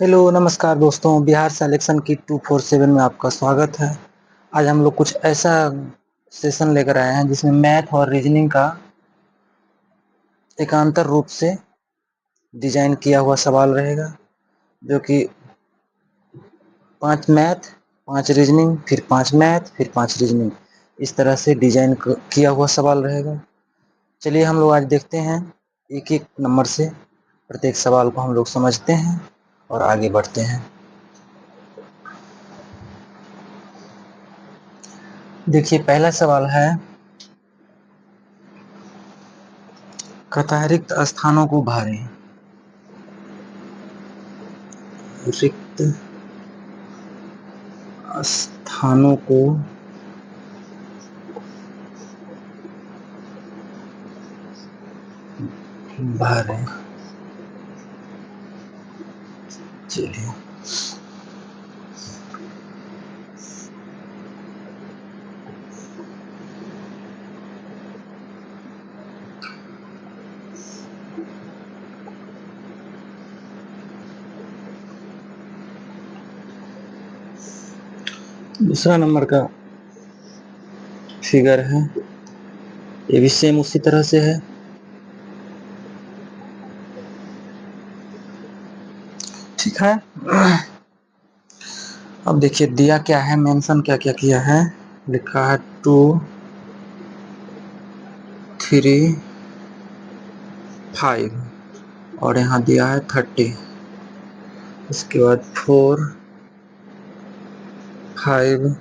Hello नमस्कार दोस्तों, Bihar selection की 247 में आपका स्वागत है। आज हम लोग कुछ ऐसा सेशन लेकर आए हैं जिसमें मैथ और रीजनिंग का एकांतर रूप से डिजाइन किया हुआ सवाल रहेगा, जो कि 5 मैथ, 5 रीजनिंग, फिर 5 मैथ, फिर 5 रीजनिंग, इस तरह से डिजाइन किया हुआ सवाल रहेगा। चलिए हम लोग आज देखते हैं, एक एक नंबर से प्रत्येक सवाल को हम लोग समझते हैं और आगे बढ़ते हैं। देखिए पहला सवाल है, कहता है रिक्त स्थानों को भरें। रिक्त स्थानों को भरें। चलिए दूसरा नंबर का फिगर है, ये भी सेम उसी तरह से है। ठीक है, अब देखिए दिया क्या है, मेंशन क्या क्या किया है। लिखा है 2 3 5 और यहाँ दिया है 30। इसके बाद 4 5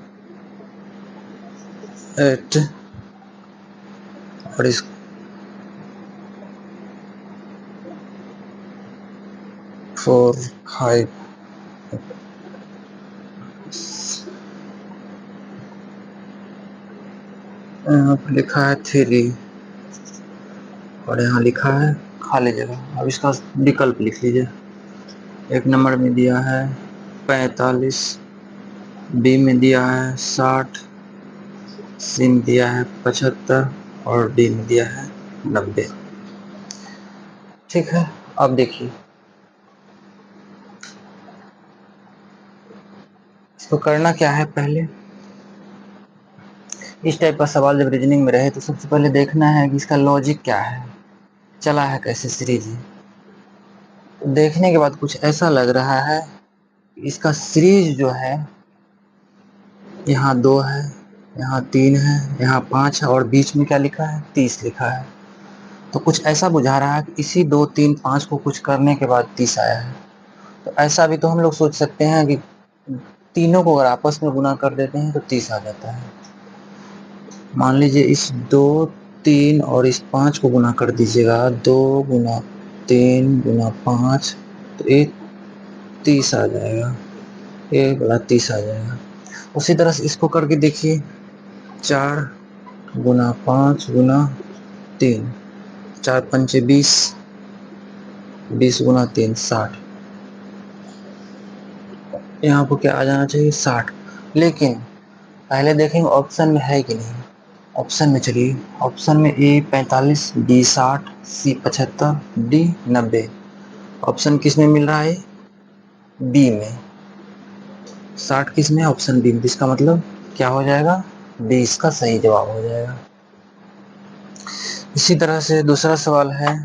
8 और इस 4 5 यहाँ पर लिखा है 3 और यहाँ लिखा है खाली जगह। अब इसका विकल्प लिख लीजिए। एक नंबर में दिया है 45, बी में दिया है 60, सी में दिया है 75 और डी में दिया है 90। ठीक है, अब देखिए इसको करना क्या है। पहले इस टाइप का सवाल जब रीजनिंग में रहे तो सबसे पहले देखना है कि इसका लॉजिक क्या है, चला है कैसे सीरीज। तो देखने के बाद कुछ ऐसा लग रहा है, इसका सीरीज जो है यहाँ 2 है, यहाँ 3 है, यहाँ 5 है और बीच में क्या लिखा है 30 लिखा है। तो कुछ ऐसा बुझा रहा है कि इसी 2 3 5 को कुछ करने के बाद 30 आया है। तो ऐसा भी तो हम लोग सोच सकते हैं कि तीनों को अगर आपस में गुना कर देते हैं तो 30 आ जाता है। मान लीजिए इस 2 3 और इस 5 को गुना कर दीजिएगा, 2 गुना 3 गुना 5, तो ये 30 आ जाएगा, ये बड़ा 30 आ जाएगा। उसी तरह से इसको करके देखिए, 4 गुना 5 गुना 3, 4 पंचे 20, 20 गुना 3 60। यहाँ को क्या आ जाना चाहिए 60। लेकिन पहले देखेंगे ऑप्शन में है कि नहीं। ऑप्शन में चलिए, ऑप्शन में ए 45, बी 60, सी 75, डी 90। ऑप्शन किस में मिल रहा है, बी में। 60 किस में, ऑप्शन बी में। इसका मतलब क्या हो जाएगा, बी इसका सही जवाब हो जाएगा। इसी तरह से दूसरा सवाल है,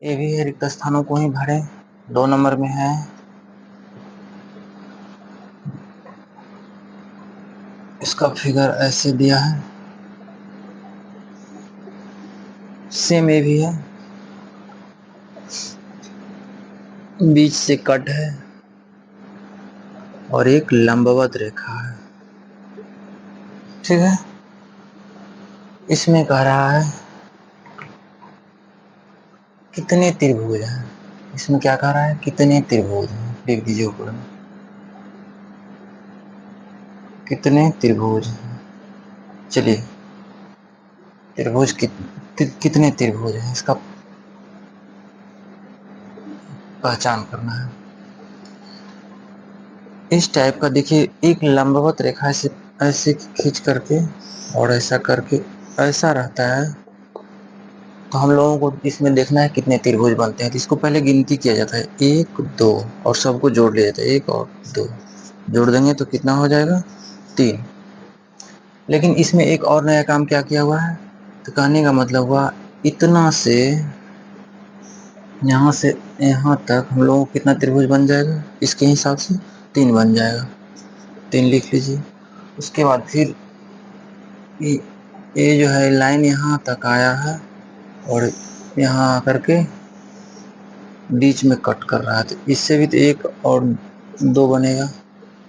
ये भी है रिक्त स्थानों को ही भरें। 2 नंबर में है, इसका फिगर ऐसे दिया है, सेम ये भी है, बीच से कट है और एक लंबवत रेखा है। ठीक है, इसमें कह रहा है कितने त्रिभुज हैं। इसमें क्या कह रहा है, कितने त्रिभुज हैं, लिख दीजिए ऊपर में, कितने त्रिभुज हैं। चलिए त्रिभुज कितने त्रिभुज हैं, इसका पहचान करना है। इस टाइप का देखिए, एक लंबवत रेखा से ऐसे खींच करके और ऐसा करके ऐसा रहता है, तो हम लोगों को इसमें देखना है कितने त्रिभुज बनते हैं। तो इसको पहले गिनती किया जाता है, 1 2 और सबको जोड़ लिया जाता है, 1 और 2 जोड़ देंगे तो कितना हो जाएगा, 3। लेकिन इसमें एक और नया काम क्या किया हुआ है, तो कहने का मतलब हुआ इतना से यहाँ से यहाँ तक हम लोगों को कितना त्रिभुज बन जाएगा, इसके हिसाब से 3 बन जाएगा, 3 लिख लीजिए। उसके बाद फिर ये जो है लाइन यहाँ तक आया है और यहाँ आकर के बीच में कट कर रहा है, तो इससे भी तो 1 और 2 बनेगा,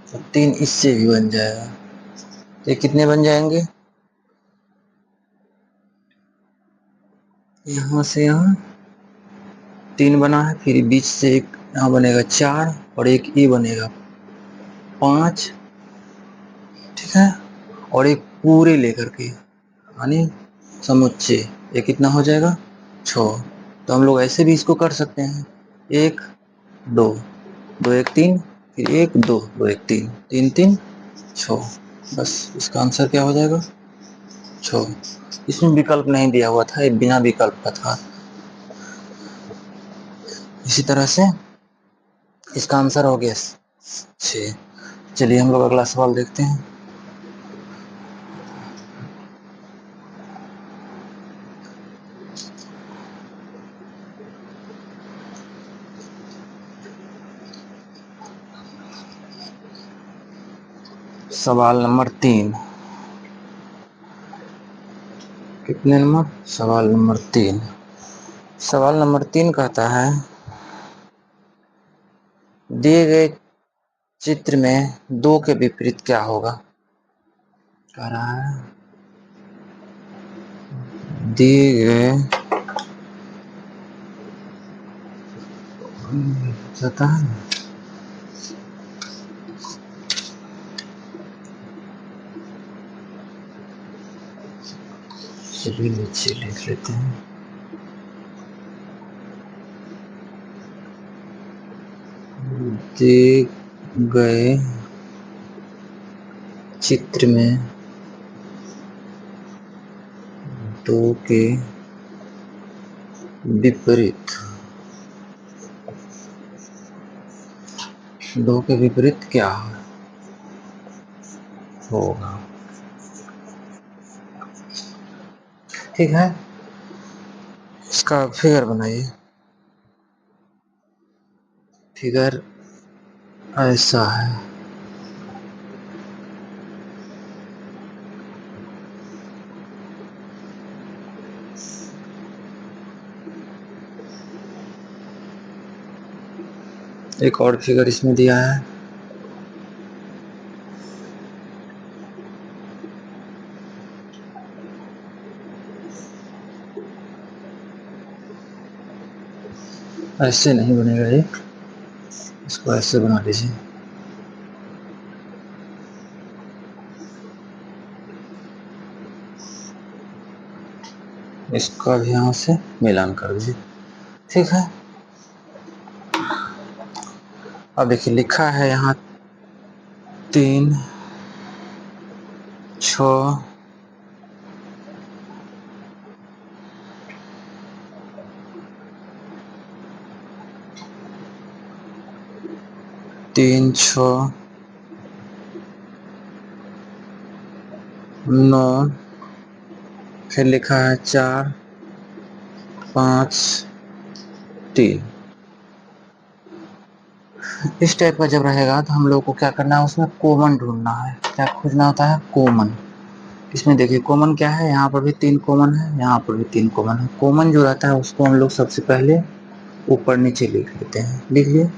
तो 3 इससे भी बन जाएगा। तो ये कितने बन जाएंगे, यहाँ से यहाँ 3 बना है, फिर बीच से एक यहाँ बनेगा 4 और एक ये बनेगा 5, ठीक है। और एक पूरे लेकर के यानी समुच्चय, ये कितना हो जाएगा, 6। तो हम लोग ऐसे भी इसको कर सकते हैं, 1 2 2 1 3, फिर 1 2 2 1 3 3 3 6, बस इसका आंसर क्या हो जाएगा, 6। इसमें विकल्प नहीं दिया हुआ था, ये बिना विकल्प का था। इसी तरह से इसका आंसर हो गया 6। चलिए हम लोग अगला सवाल देखते हैं। सवाल नंबर 3, कितने नंबर, सवाल नंबर 3। सवाल नंबर 3 कहता है दिए गए चित्र में 2 के विपरीत क्या होगा। कह रहा है दिए गए जाता है, चलिए नीचे लिख लेते हैं, दिए गए चित्र में 2 के विपरीत, 2 के विपरीत क्या होगा, ठीक है। इसका फिगर बनाइए, फिगर ऐसा है, एक और फिगर इसमें दिया है, ऐसे नहीं बनेगा, ये इसको ऐसे बना लीजिए, इसका भी यहाँ से मिलान कर दीजिए, ठीक है। अब देखिए लिखा है यहाँ 3 6 3 6 9, फिर लिखा है 4 5 3। इस टाइप का जब रहेगा तो हम लोग को क्या करना है, उसमें कॉमन ढूंढना है, क्या खोजना होता है, कॉमन। इसमें देखिए कॉमन क्या है, यहाँ पर भी 3 कॉमन है, यहाँ पर भी 3 कॉमन है। कॉमन जो रहता है उसको हम लोग सबसे पहले ऊपर नीचे लिख लेते हैं, लिख लिए।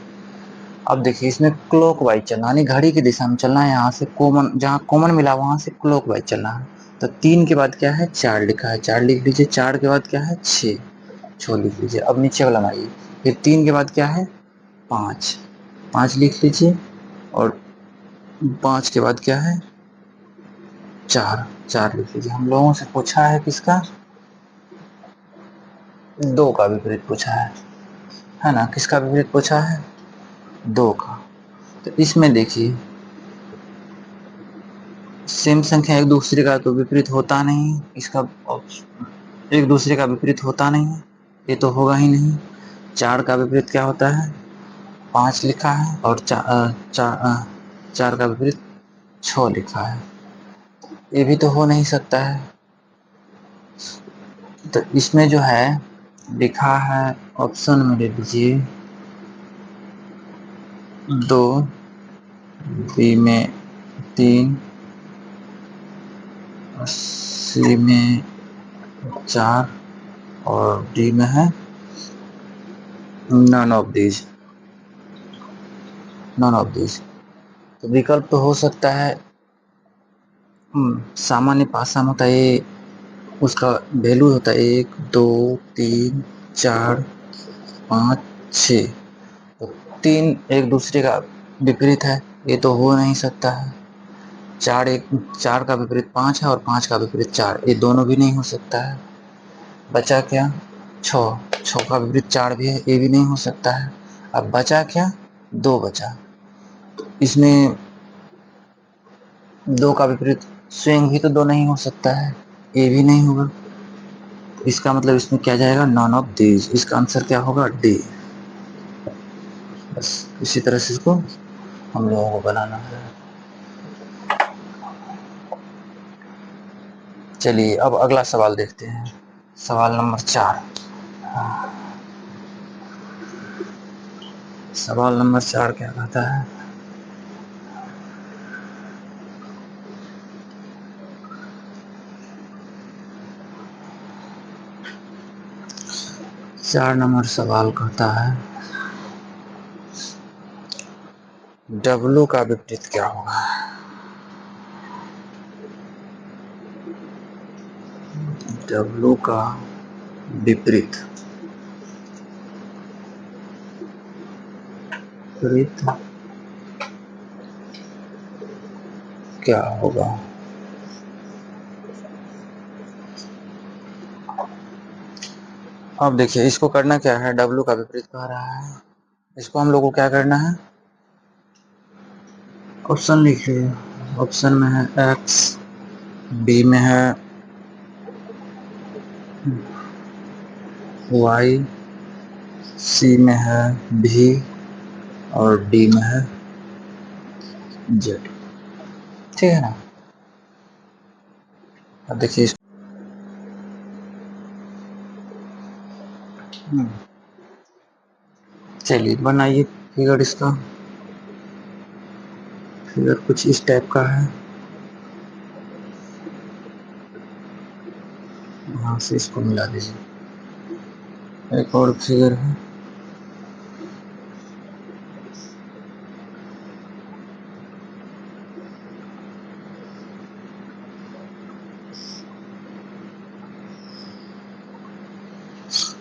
अब देखिए इसमें क्लॉक वाइज चलना, यानी घड़ी की दिशा में चलना है, यहाँ से कॉमन, जहाँ कॉमन मिला वहाँ से क्लॉक वाइज चलना है। तो 3 के बाद क्या है, 4 लिखा है, 4 लिख लीजिए। 4 के बाद क्या है, 6 6 लिख लीजिए। अब नीचे वाला बनाइए, फिर 3 के बाद क्या है, 5 5 लिख लीजिए। और 5 के बाद क्या है, 4 4 लिख लीजिए। हम लोगों से पूछा है किसका, 2 का विपरीत पूछा है ना, किसका विपरीत पूछा है, 2 का। तो इसमें देखिए सेम संख्या एक दूसरे का तो विपरीत होता नहीं, इसका एक दूसरे का विपरीत होता नहीं है, ये तो होगा ही नहीं। 4 का विपरीत क्या होता है? 5 लिखा है, और 4 का विपरीत 6 लिखा है। ये भी तो हो नहीं सकता है। तो इसमें जो है लिखा है, ऑप्शन में ले लीजिए 2, बी में 3, सी में 4, और डी में है none of these. None of these. तो विकल्प तो हो सकता है, सामान्य पासा में होता है, उसका वैल्यू होता है 1, 2, 3, 4, 5, 6। तो 3 एक दूसरे का विपरीत है, ये तो हो नहीं सकता है। 4 का विपरीत 5 है, और 5 का विपरीत 4, ये दोनों भी नहीं हो सकता है। बचा क्या? 6। 6 का विपरीत 4 भी है, ये भी नहीं हो सकता है। अब बचा क्या? 2 बचा। इसमें 2 का विपरीत स्विंग भी तो 2 नहीं हो सकता है, ये भी नहीं होगा। इसका मतलब इसमें क्या जाएगा? None of these. इसका आंसर क्या होगा? डी। बस इसी तरह से इसको हम लोगों को बनाना है। चलिए अब अगला सवाल देखते हैं। सवाल नंबर 4। सवाल नंबर 4 क्या कहता है? चार नंबर सवाल कहता है डब्लू का विपरीत क्या होगा? डब्लू का विपरीत विपरीत क्या होगा? अब देखिए, इसको करना क्या है, डब्लू का विपरीत कह रहा है, इसको हम लोग को क्या करना है? ऑप्शन लिखिए। ऑप्शन में है एक्स, बी में है वाई, सी में है भी, और डी में है जेड। ठीक है ना? अब देखिए, चलिए बनाइए फिगर। इसका फिगर कुछ इस टाइप का है। यहाँ से इसको मिला दीजिए। एक और फिगर है।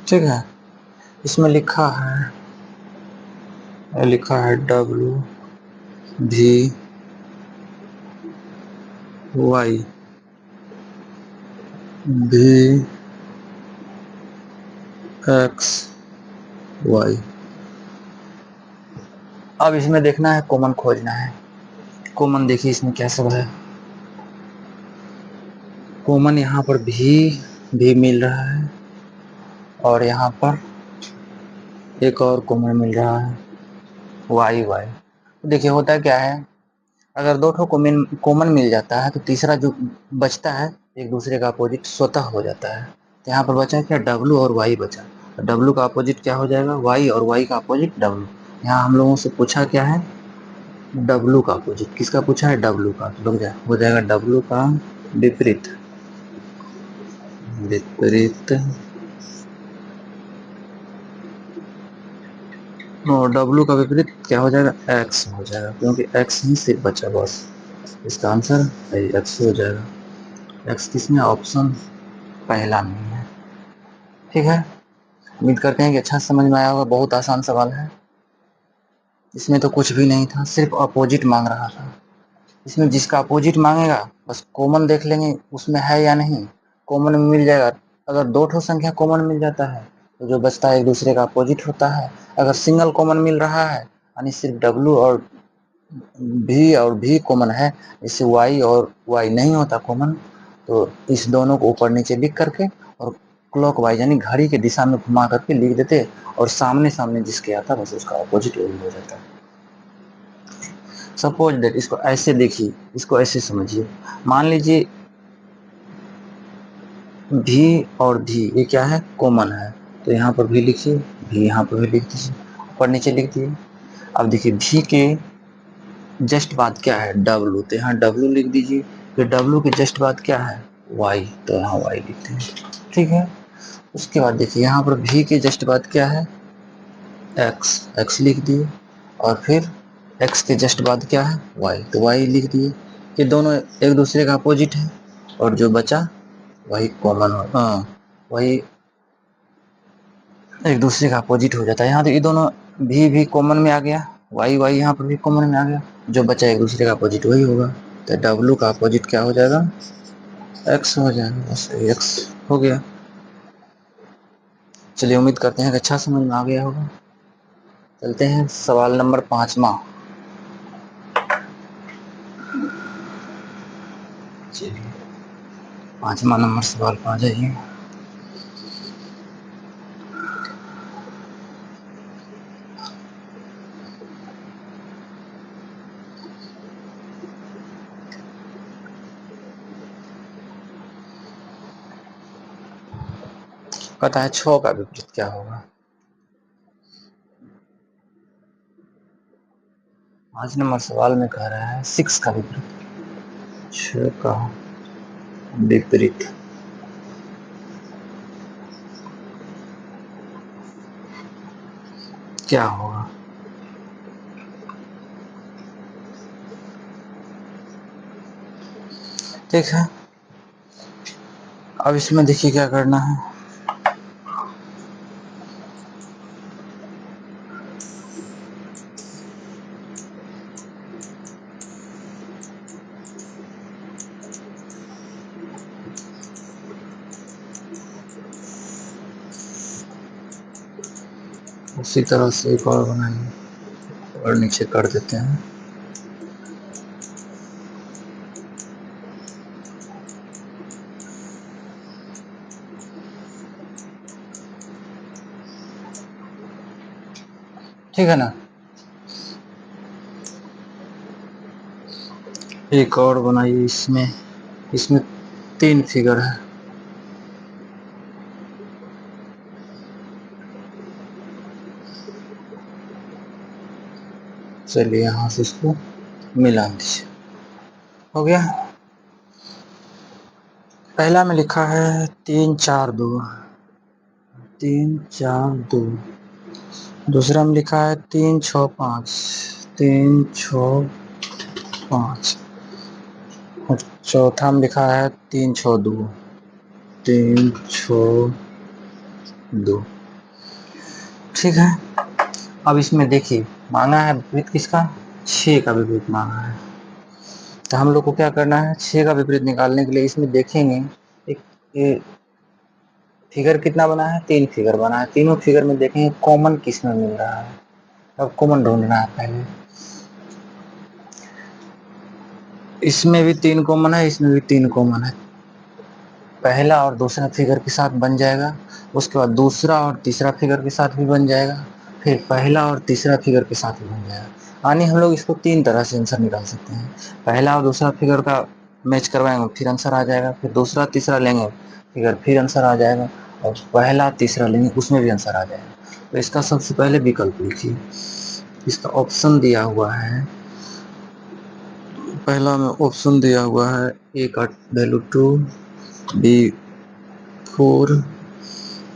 ठीक है, इसमें लिखा है डब्लू भी वाई भी एक्स वाई। अब इसमें देखना है, कॉमन खोजना है। कॉमन देखिए इसमें क्या सब है। कॉमन यहाँ पर भी मिल रहा है, और यहाँ पर एक और कॉमन मिल रहा है वाई वाई। देखिए होता क्या है, अगर दो ठो कॉमन मिल जाता है तो तीसरा जो बचता है एक दूसरे का अपोजिट स्वतः हो जाता है। तो यहाँ पर बचा क्या? डब्लू और वाई बचा। तो डब्लू का अपोजिट क्या हो जाएगा? वाई, और वाई का अपोजिट डब्लू। यहाँ हम लोगों से पूछा क्या है? डब्लू का अपोजिट। किसका पूछा है? डब्लू का। तो हो जाएगा डब्लू का विपरीत। विपरीत, और डब्लू का विपरीत क्या हो जाएगा? एक्स हो जाएगा, क्योंकि एक्स ही सिर्फ बचा बस। इसका आंसर एक्स हो जाएगा। एक्स किसमें? ऑप्शन पहला में है। ठीक है, उम्मीद करते हैं कि अच्छा समझ में आया होगा। बहुत आसान सवाल है, इसमें तो कुछ भी नहीं था, सिर्फ अपोजिट मांग रहा था। इसमें जिसका अपोजिट मांगेगा बस कॉमन देख लेंगे उसमें है या नहीं, कॉमन में मिल जाएगा। अगर दो ठो संख्या कॉमन मिल जाता है तो जो बचता है एक दूसरे का अपोजिट होता है। अगर सिंगल कॉमन मिल रहा है, यानी सिर्फ डब्लू और भी कॉमन है, इससे वाई और वाई नहीं होता कॉमन, तो इस दोनों को ऊपर नीचे लिख करके और क्लॉकवाइज यानी घड़ी के दिशा में घुमा करके लिख देते, और सामने सामने जिसके आता बस उसका अपोजिट वही हो जाता है। सपोज दैट, इसको ऐसे देखिए, इसको ऐसे समझिए, मान लीजिए भी और भी ये क्या है, कॉमन है, तो यहाँ पर भी लिखिए, भी यहाँ पर भी लिख दीजिए, ऊपर नीचे लिख दिए। अब देखिए भी के जस्ट बाद क्या है, डब्लू, तो यहाँ डब्लू लिख दीजिए, फिर डब्लू के जस्ट बाद क्या है, वाई, तो यहाँ वाई लिखते हैं, ठीक है। उसके बाद देखिए यहाँ पर भी के जस्ट बाद क्या है, एक्स, एक्स लिख दिए, और फिर एक्स के जस्ट बाद क्या है, वाई, तो वाई लिख दिए। ये दोनों एक दूसरे का अपोजिट है, और जो बचा वही कॉमन हो, वही एक दूसरे का अपोजिट हो जाता है। यहाँ तो ये दोनों भी कॉमन में आ गया, वाई वाई यहाँ पर भी कॉमन में आ गया, जो बचा एक दूसरे का अपोजिट वही होगा, तो डब्लू का अपोजिट क्या हो जाएगा, एक्स हो जाएगा, बस एक्स हो गया। चलिए उम्मीद करते हैं कि अच्छा समझ में आ गया होगा। चलते हैं सवाल नंबर 5वां। चलिए 5वां नंबर सवाल पर आ जाइए। कहता है 6 का विपरीत क्या होगा। 5 नंबर सवाल में कह रहा है 6 का विपरीत, 6 का विपरीत क्या होगा। ठीक है, अब इसमें देखिए क्या करना है। उसी तरह से एक और बनाएंगे और नीचे कर देते हैं। ठीक है ना, एक और बनाइए। इसमें इसमें 3 फिगर है, चलिए यहाँ से इसको मिला दीजिए, हो गया। पहला में लिखा है 3 4 2, 3 4 2। दूसरा में लिखा है 3 6 5, 3 6 5। और चौथा में लिखा है 3 6 2, 3 6 2। ठीक है, अब इसमें देखिए मांगा है विपरीत किसका, 6 का विपरीत मांगा है। तो हम लोग को क्या करना है, 6 का विपरीत निकालने के लिए इसमें देखेंगे एक ये फिगर कितना बना है, 3 फिगर बना है। तीनों फिगर में देखेंगे कॉमन किस में मिल रहा है। अब कॉमन ढूंढना है पहले। इसमें भी 3 कॉमन है, इसमें भी 3 कॉमन है। पहला और दूसरा फिगर के साथ बन जाएगा, उसके बाद दूसरा और तीसरा फिगर के साथ भी बन जाएगा, फिर पहला और तीसरा फिगर के साथ भी बन जाएगा। यानी हम लोग इसको 3 तरह से आंसर निकाल सकते हैं। पहला और दूसरा फिगर का मैच करवाएंगे फिर आंसर आ जाएगा, फिर दूसरा तीसरा लेंगे फिगर फिर आंसर आ जाएगा, और पहला तीसरा लेंगे उसमें भी आंसर आ जाएगा। तो इसका सबसे पहले विकल्प लिखिए। इसका ऑप्शन दिया हुआ है, पहला में ऑप्शन दिया हुआ है ए का वैल्यू 2, बी 4,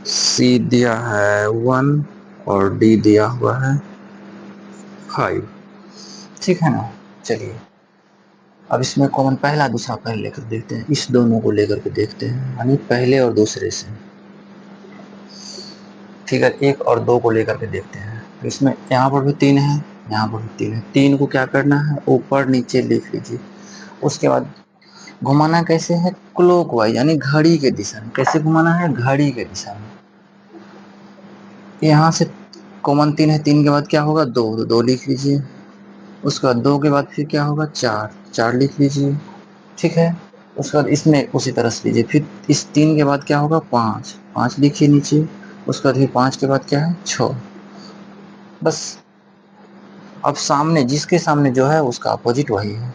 सी दिया है 1 और डी दिया हुआ है 5। ठीक है ना। चलिए अब इसमें कॉमन पहला दूसरा पहले लेकर देखते हैं, इस दोनों को लेकर के देखते हैं, यानी पहले और दूसरे से फिगर 1 और 2 को लेकर के देखते हैं। तो इसमें यहाँ पर भी 3 है, यहाँ पर भी 3 है। 3 को क्या करना है, ऊपर नीचे लिख लीजिए। उसके बाद घुमाना कैसे है, क्लॉकवाइज यानी घड़ी के दिशा में। कैसे घुमाना है, घड़ी के दिशा में। यहाँ से कॉमन 3 है, 3 के बाद क्या होगा, 2, तो 2 लिख लीजिए। उसके बाद 2 के बाद फिर क्या होगा, 4, 4 लिख लीजिए। ठीक है, उसके बाद इसमें उसी तरह से लीजिए, फिर इस 3 के बाद क्या होगा, 5, 5 लिखिए नीचे, उसके बाद फिर 5 के बाद क्या है 6। बस अब सामने जिसके सामने जो है उसका अपोजिट वही है,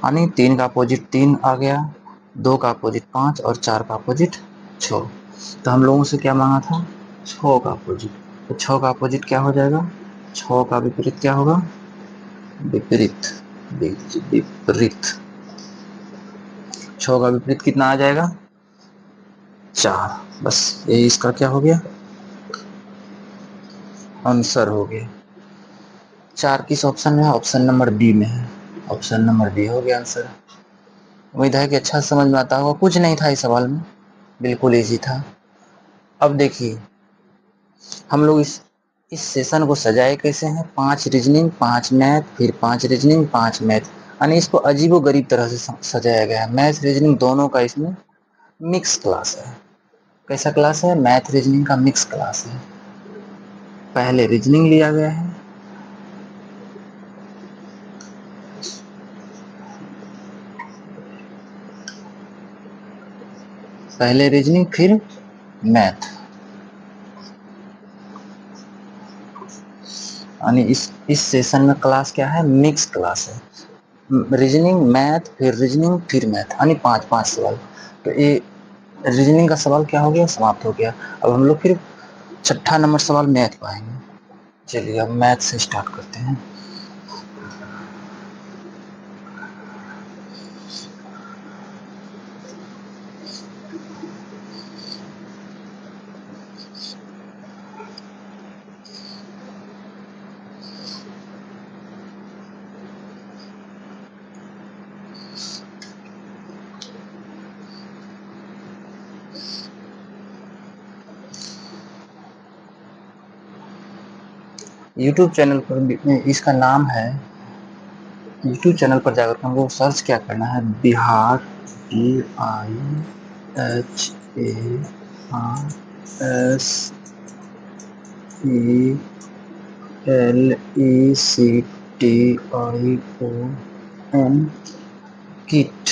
यानी 3 का अपोजिट 3 आ गया, 2 का अपोजिट 5 और 4 का अपोजिट 6। तो हम लोगों से क्या मांगा था 6 का अपोजिट, तो 6 का अपोजिट क्या हो जाएगा, 6 का विपरीत क्या होगा, विपरीत, विपरीत 6 का विपरीत कितना आ जाएगा 4। बस यही इसका क्या हो गया आंसर हो गया। 4 किस ऑप्शन में है, ऑप्शन नंबर बी में है, ऑप्शन नंबर बी हो गया आंसर। उम्मीद है कि अच्छा समझ में आता होगा, कुछ नहीं था इस सवाल में, बिल्कुल इजी था। अब देखिए हम लोग इस सेशन को सजाए कैसे हैं, 5 रीजनिंग 5 मैथ, फिर 5 रीजनिंग 5 मैथ, यानी इसको अजीबो गरीब तरह से सजाया गया है। मैथ रीजनिंग दोनों का इसमें मिक्स क्लास है। कैसा क्लास है, मैथ रीजनिंग का मिक्स क्लास है। पहले रीजनिंग लिया गया है, पहले रीजनिंग फिर मैथ, यानी इस सेशन में क्लास क्या है, मिक्स क्लास है। रीजनिंग मैथ फिर रीजनिंग फिर मैथ, यानी 5-5 सवाल। तो ये रीजनिंग का सवाल क्या हो गया, समाप्त हो गया। अब हम लोग फिर छठा नंबर सवाल मैथ पाएंगे। चलिए अब मैथ से स्टार्ट करते हैं। यूट्यूब चैनल पर इसका नाम है, यूट्यूब चैनल पर जाकर हमको सर्च क्या करना है, बिहार BIHARSELECTION किट,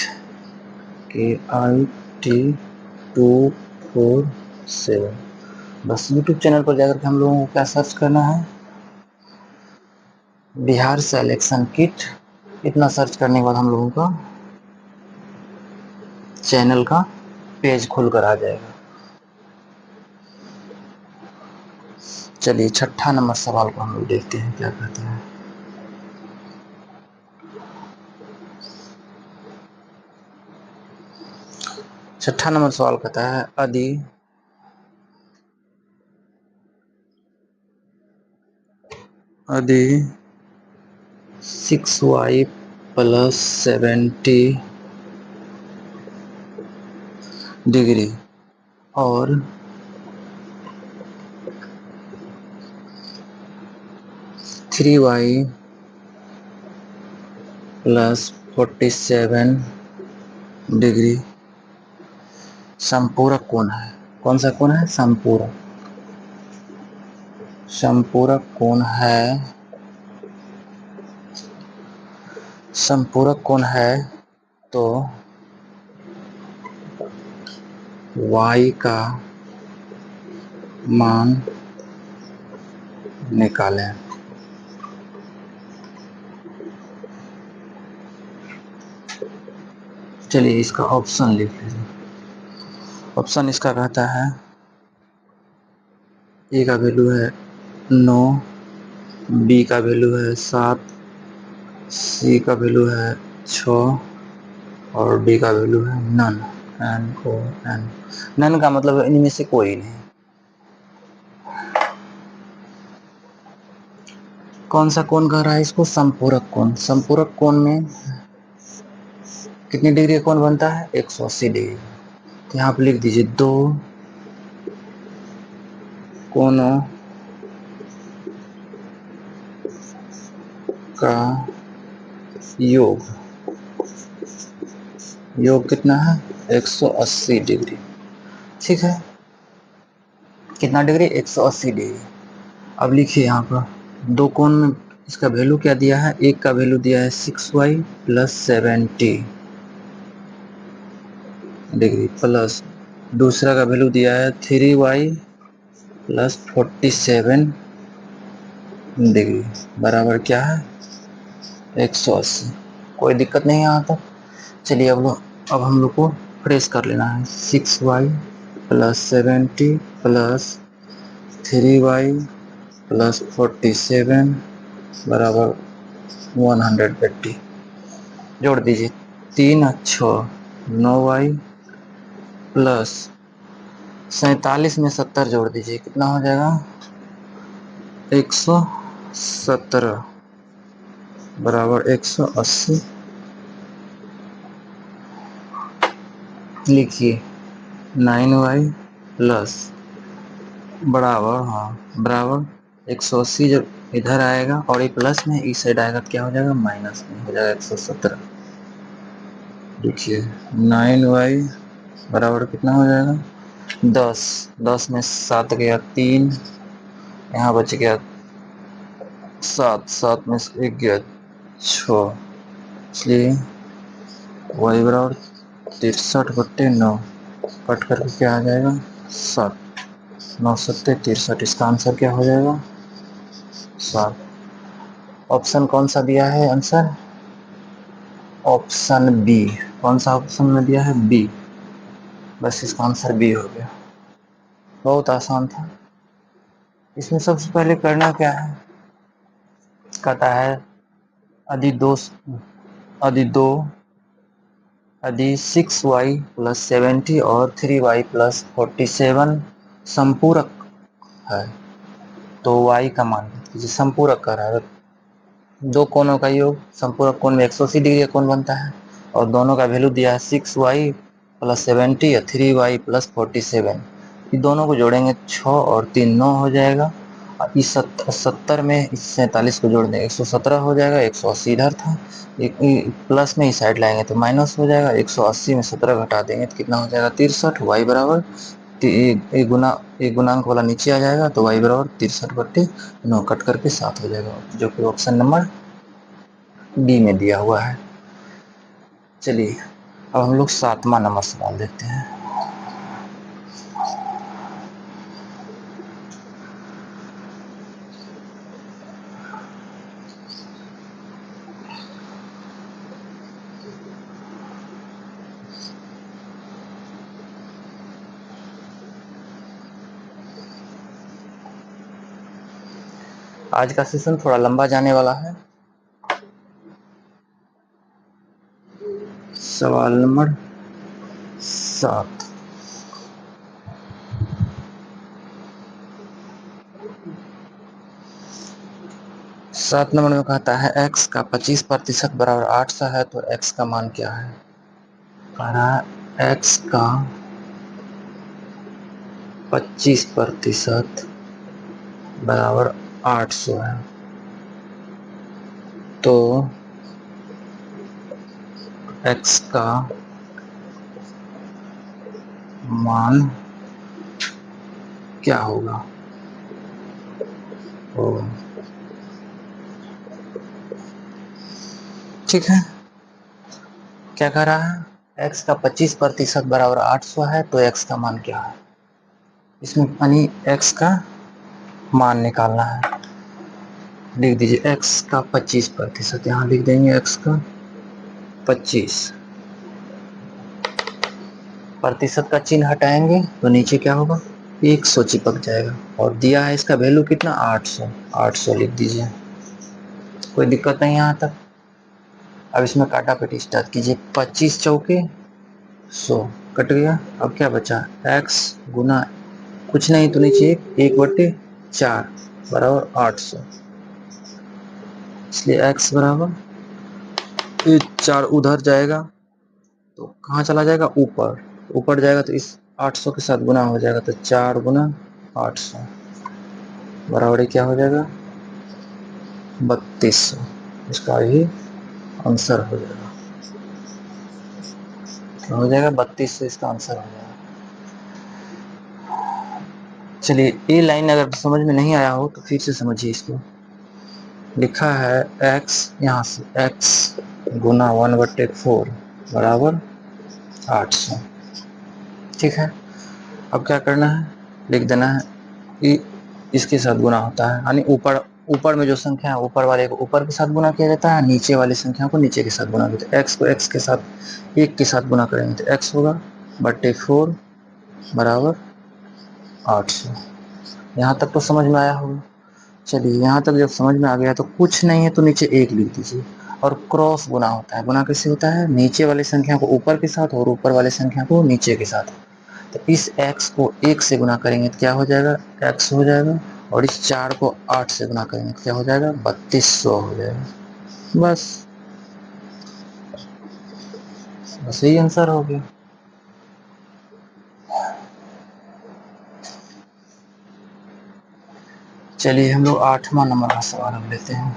KIT247। बस यूट्यूब चैनल पर जाकर के हम लोगों को क्या सर्च करना है, बिहार सिलेक्शन किट। इतना सर्च करने के बाद हम लोगों का चैनल का पेज खुलकर आ जाएगा। चलिए छठा नंबर सवाल को हम लोग देखते हैं क्या कहते हैं। छठा नंबर सवाल कहता है यदि यदि 6y + 70 डिग्री और 3y + 47 डिग्री संपूरक कोण है। कौन सा कोण है, संपूरक, संपूरक कोण है, संपूरक कोण है तो y का मान निकालें। चलिए इसका ऑप्शन लिख लीजिए। ऑप्शन इसका कहता है ए का वैल्यू है 9, बी का वैल्यू है 7, सी का वैल्यू है 6 और डी का वैल्यू है नन, NON। नन का मतलब इनमें से कोई नहीं। कौन सा कोण कह रहा है इसको, संपूरक कोण। संपूरक कोण में कितनी डिग्री का कोण बनता है, 180 डिग्री। तो यहाँ पे लिख दीजिए दो कोणों का योग, योग कितना है 180 डिग्री। ठीक है, कितना डिग्री, 180 डिग्री। अब लिखिए यहाँ पर दो कोण में इसका वैल्यू क्या दिया है, एक का वैल्यू दिया है 6y + 70 डिग्री प्लस दूसरा का वैल्यू दिया है 3y प्लस 47 डिग्री बराबर क्या है 180। कोई दिक्कत नहीं है यहाँ तक। चलिए अब हम लोग को फ्रेश कर लेना है। 6y plus 70 plus 3y plus 47 बराबर 180। जोड़ दीजिए 3 6 9y प्लस 47 में 70 जोड़ दीजिए कितना हो जाएगा 117 बराबर 180। लिखिए 9y प्लस बराबर बराबर 180 जब इधर आएगा और ये प्लस में इस साइड आएगा तो क्या हो जाएगा माइनस में हो जाएगा 117। देखिए 9y बराबर कितना हो जाएगा 10। 10 में 7 गया 3, यहाँ बच गया 7। 7 में से 1 गया 6, इसलिए y बराबर 63/9 कट करके क्या आ जाएगा 7। 9 7 63, इसका आंसर क्या हो जाएगा 7। ऑप्शन कौन सा दिया है आंसर ऑप्शन बी। कौन सा ऑप्शन में दिया है बी। बस इसका आंसर बी हो गया। बहुत आसान था। इसमें सबसे पहले करना क्या है कहता है यदि दो यदि 6y प्लस 70 और 3y प्लस 47 संपूरक है तो y का मान कीजिए। संपूरक कर रहा है दो कोणों का योग संपूरक कोण में 180 डिग्री का कोण बनता है और दोनों का वैल्यू दिया है 6y प्लस 70 या 3y प्लस 47। ये दोनों को जोड़ेंगे 6 और 3 9 हो जाएगा। इस 70 में इस 47 को जोड़ देंगे 117 हो जाएगा। 180 इधर था प्लस में इस साइड लाएंगे तो माइनस हो जाएगा। 180 में 17 घटा देंगे तो कितना हो जाएगा 63। y बराबर एक गुणांक वाला नीचे आ जाएगा तो y बराबर 63/9 कट करके 7 हो जाएगा जो कि ऑप्शन नंबर डी में दिया हुआ है। चलिए अब हम लोग 7वां नंबर सवाल देखते हैं। आज का सेशन थोड़ा लंबा जाने वाला है। सवाल नंबर 7। 7 नंबर में कहता है x का 25% बराबर 800 है तो x का मान क्या है। कह रहा है x का 25% बराबर 800 है तो x का मान क्या होगा। ठीक है क्या कह रहा है x का 25% बराबर 800 है तो x का मान क्या है। इसमें यानी x का मान निकालना है। लिख दीजिए x का 25%। यहाँ लिख देंगे x का 25% का चिन्ह हटाएंगे तो नीचे क्या होगा 100 चिपक जाएगा और दिया है इसका वैल्यू कितना 800। 800 लिख दीजिए कोई दिक्कत नहीं यहाँ तक। अब इसमें काटा पेटी स्टार्ट कीजिए 25 चौके 100 कट गया। अब क्या बचा x गुना कुछ नहीं तो नीचे 1/4 बराबर 800। इसलिए x बराबर 4 उधर जाएगा तो कहाँ चला जाएगा ऊपर। ऊपर जाएगा तो इस 800 के साथ गुना हो जाएगा तो 4 गुना 800 बराबर क्या हो जाएगा 3200। इसका ही आंसर हो जाएगा क्या हो जाएगा 3200 इसका आंसर हो जाएगा। चलिए ये लाइन अगर समझ में नहीं आया हो तो फिर से समझिए। इसको लिखा है x यहाँ से x गुना 1/4 बराबर 800। ठीक है अब क्या करना है, लिख देना है कि इसके साथ गुना होता है, यानी ऊपर ऊपर में जो संख्या है ऊपर वाले को ऊपर के साथ गुना किया जाता है, नीचे वाली संख्या को नीचे के साथ गुना किया जाता है। एक्स को एक्स के साथ 1 के साथ गुना करेंगे तो एक्स होगा बटे 4 बराबर 800। यहाँ तक तो समझ में आया होगा। चलिए यहाँ तक जब समझ में आ गया तो कुछ नहीं है तो नीचे 1 लिख दीजिए। और क्रॉस गुना होता है, गुना कैसे होता है, नीचे वाली संख्या को ऊपर के साथ और ऊपर वाली संख्या को नीचे के साथ। तो इस x को 1 से गुना करेंगे तो क्या हो जाएगा, x हो जाएगा। और इस 4 को 8 से गुना करेंगे तो क्या हो जाएगा, 3200 हो जाएगा। बस बस यही आंसर हो गया। चलिए हम लोग 8वां नंबर का सवाल अब लेते हैं।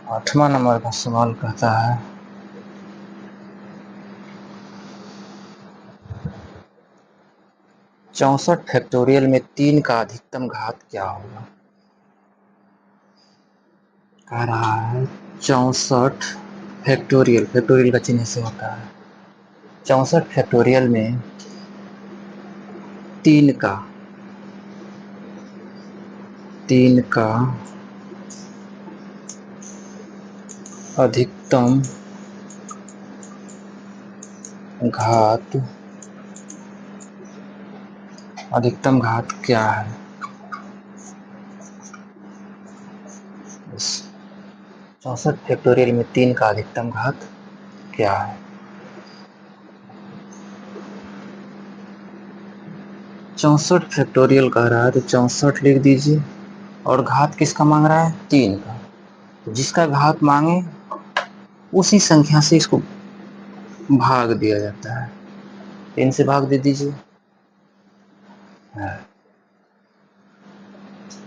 आठवां नंबर का सवाल कहता है 64 फैक्टोरियल में 3 का अधिकतम घात क्या होगा। कह रहा है 64 फैक्टोरियल, फैक्टोरियल का चिन्ह से होता है 64 फैक्टोरियल में 3 का अधिकतम घात क्या है। 64 फैक्टोरियल में 3 का अधिकतम घात क्या है। 64 फैक्टोरियल कह रहा है तो 64 लिख दीजिए और घात किसका मांग रहा है, 3 का। तो जिसका घात मांगे उसी संख्या से इसको भाग दिया जाता है। 3 से भाग दे दीजिए,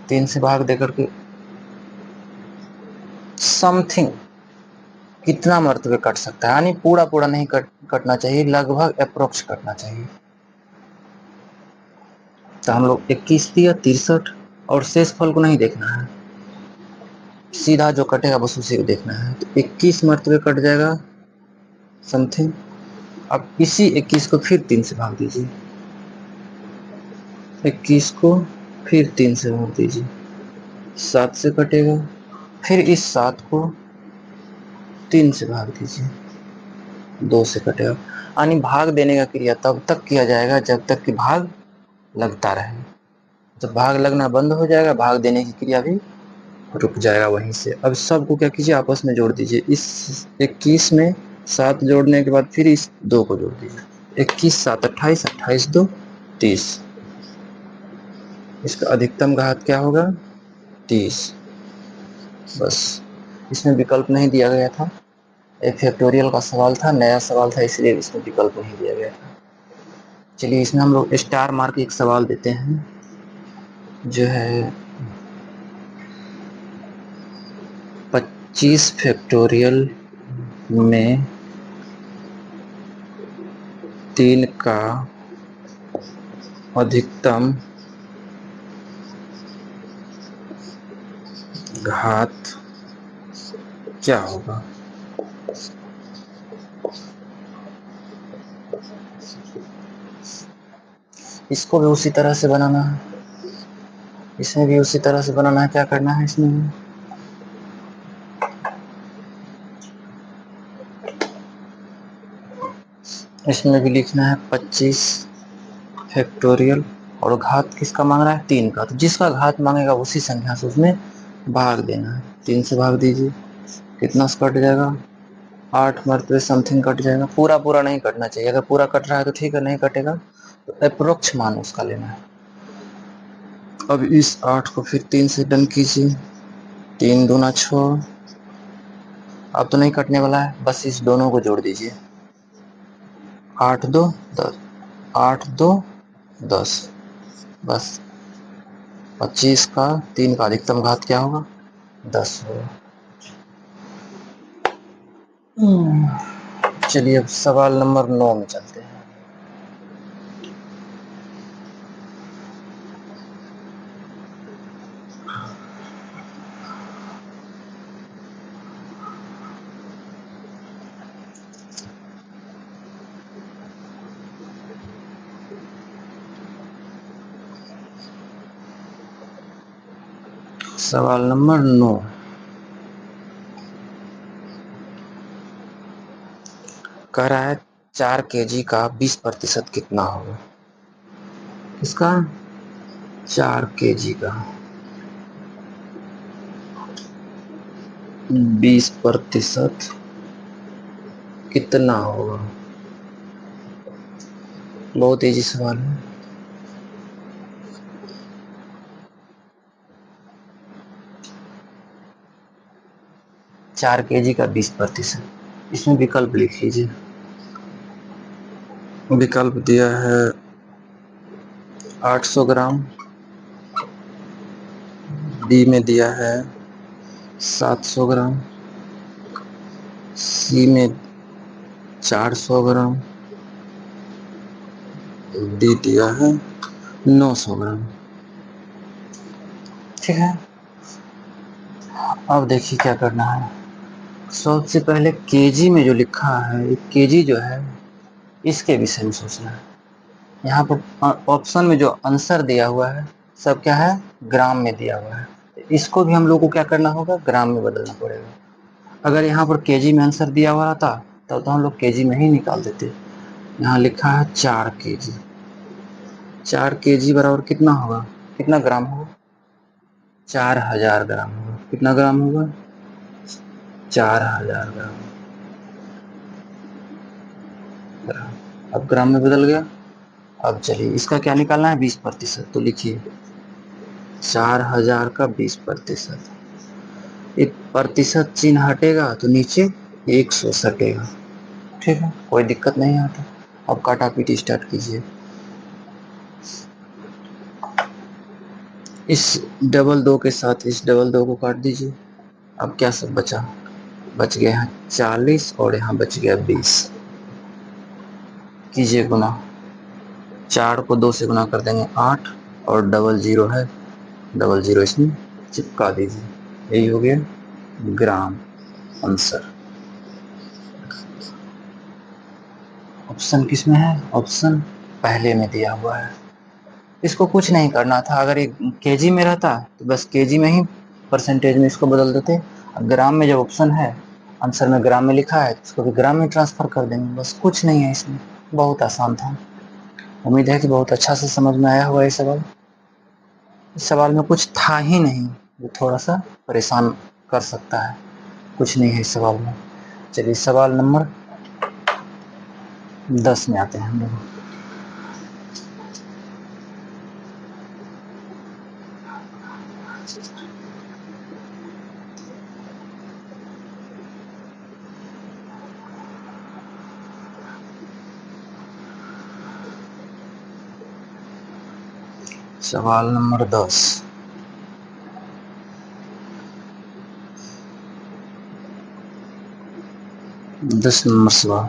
3 से भाग देकर के समथिंग कितना मर्तबे कट सकता है, यानी पूरा पूरा नहीं कटना चाहिए, लगभग अप्रोक्स कटना चाहिए। तो हम लोग 21 दिया 63 और शेष फल को नहीं देखना है, सीधा जो कटेगा बस उसी को देखना है। तो 21 मर्तबे कट जाएगा समथिंग। अब इसी 21 को फिर 3 से भाग दीजिए, 21 को फिर 3 से भाग दीजिए, 7 से कटेगा। फिर इस 7 को 3 से भाग दीजिए, 2 से कटेगा। यानी भाग देने का क्रिया तब तक किया जाएगा जब तक कि भाग लगता रहे। जब भाग लगना बंद हो जाएगा भाग देने की क्रिया भी रुक जाएगा वहीं से। अब सबको क्या कीजिए, आपस में जोड़ दीजिए। इस 21 में 7 जोड़ने के बाद फिर इस 2 को जोड़ दीजिए, 21 7 28, 28 2 30। इसका अधिकतम घात क्या होगा, 30। बस इसमें विकल्प नहीं दिया गया था, एक फैक्टोरियल का सवाल था, नया सवाल था, इसलिए इसमें विकल्प नहीं दिया गया था। चलिए इसमें हम लोग स्टार मार्क एक सवाल देते हैं जो है 25 फैक्टोरियल में 3 का अधिकतम घात क्या होगा। इसको भी उसी तरह से बनाना है, इसमें भी उसी तरह से बनाना है। क्या करना है, इसमें भी लिखना है 25 फैक्टोरियल और घात किसका मांग रहा है, 3 का। तो जिसका घात मांगेगा उसी संख्या से उसमें भाग देना है। 3 से भाग दीजिए, कितना से कट जाएगा, 8 मरतबे समथिंग कट जाएगा। पूरा पूरा नहीं कटना चाहिए, अगर पूरा कट रहा है तो ठीक है, नहीं कटेगा तो अप्रोक्स मान उसका लेना है। अब इस 8 को फिर 3 से डन कीजिए, 3 दूना 6। अब तो नहीं कटने वाला है, बस इस दोनों को जोड़ दीजिए, 8 2 10, 8 2 10। बस 25 का 3 का अधिकतम घात क्या होगा, 10 हो। चलिए अब सवाल नंबर 9 में चलते हैं। सवाल नंबर 9 कह रहा है 4 kg का 20% कितना होगा। इसका 4 kg का 20% कितना होगा। बहुत इजी सवाल है। 4 kg का 20%, इसमें विकल्प लिख लीजिए। विकल्प दिया है 800 ग्राम, बी में दिया है 700 ग्राम, सी में 400 ग्राम, डी दिया है 900 ग्राम। ठीक है, अब देखिए क्या करना है। सबसे पहले केजी में जो लिखा है, केजी जो है इसके विषय में सोचना है। यहाँ पर ऑप्शन में जो आंसर दिया हुआ है सब क्या है, ग्राम में दिया हुआ है। इसको भी हम लोग को क्या करना होगा, ग्राम में बदलना पड़ेगा। अगर यहाँ पर केजी में आंसर दिया हुआ था तब तो हम लोग केजी में ही निकाल देते। यहाँ लिखा है 4 kg, 4 kg बराबर कितना होगा, कितना ग्राम होगा, 4000 ग्राम होगा। कितना ग्राम होगा, 4000 ग्राम। अब ग्राम में बदल गया। अब चलिए इसका क्या निकालना है, 20%। तो लिखिए 4000 का 20%, एक प्रतिशत चिन्ह हटेगा तो नीचे 100 सटेगा। ठीक है, कोई दिक्कत नहीं आता। अब काटा पीटी स्टार्ट कीजिए। इस डबल 2 के साथ इस डबल 2 को काट दीजिए। अब क्या सब बचा, बच गया यहाँ 40 और यहाँ बच गया 20। कीजिए गुना, 4 को 2 से गुना कर देंगे 8, और डबल 0 है, डबल 0 इसमें चिपका दीजिए। यही हो गया ग्राम आंसर। ऑप्शन किस में है, ऑप्शन पहले में दिया हुआ है। इसको कुछ नहीं करना था, अगर ये केजी में रहता तो बस केजी में ही परसेंटेज में इसको बदल देते। अब ग्राम में जब ऑप्शन है, आंसर में ग्राम में लिखा है तो इसको भी ग्राम में ट्रांसफर कर देंगे, बस कुछ नहीं है इसमें। बहुत आसान था। उम्मीद है कि बहुत अच्छा से समझ में आया होगा ये सवाल। इस सवाल में कुछ था ही नहीं जो थोड़ा सा परेशान कर सकता है, कुछ नहीं है इस सवाल में। चलिए सवाल नंबर 10 में आते हैं हम लोग। सवाल नंबर 10, दस नंबर सवाल।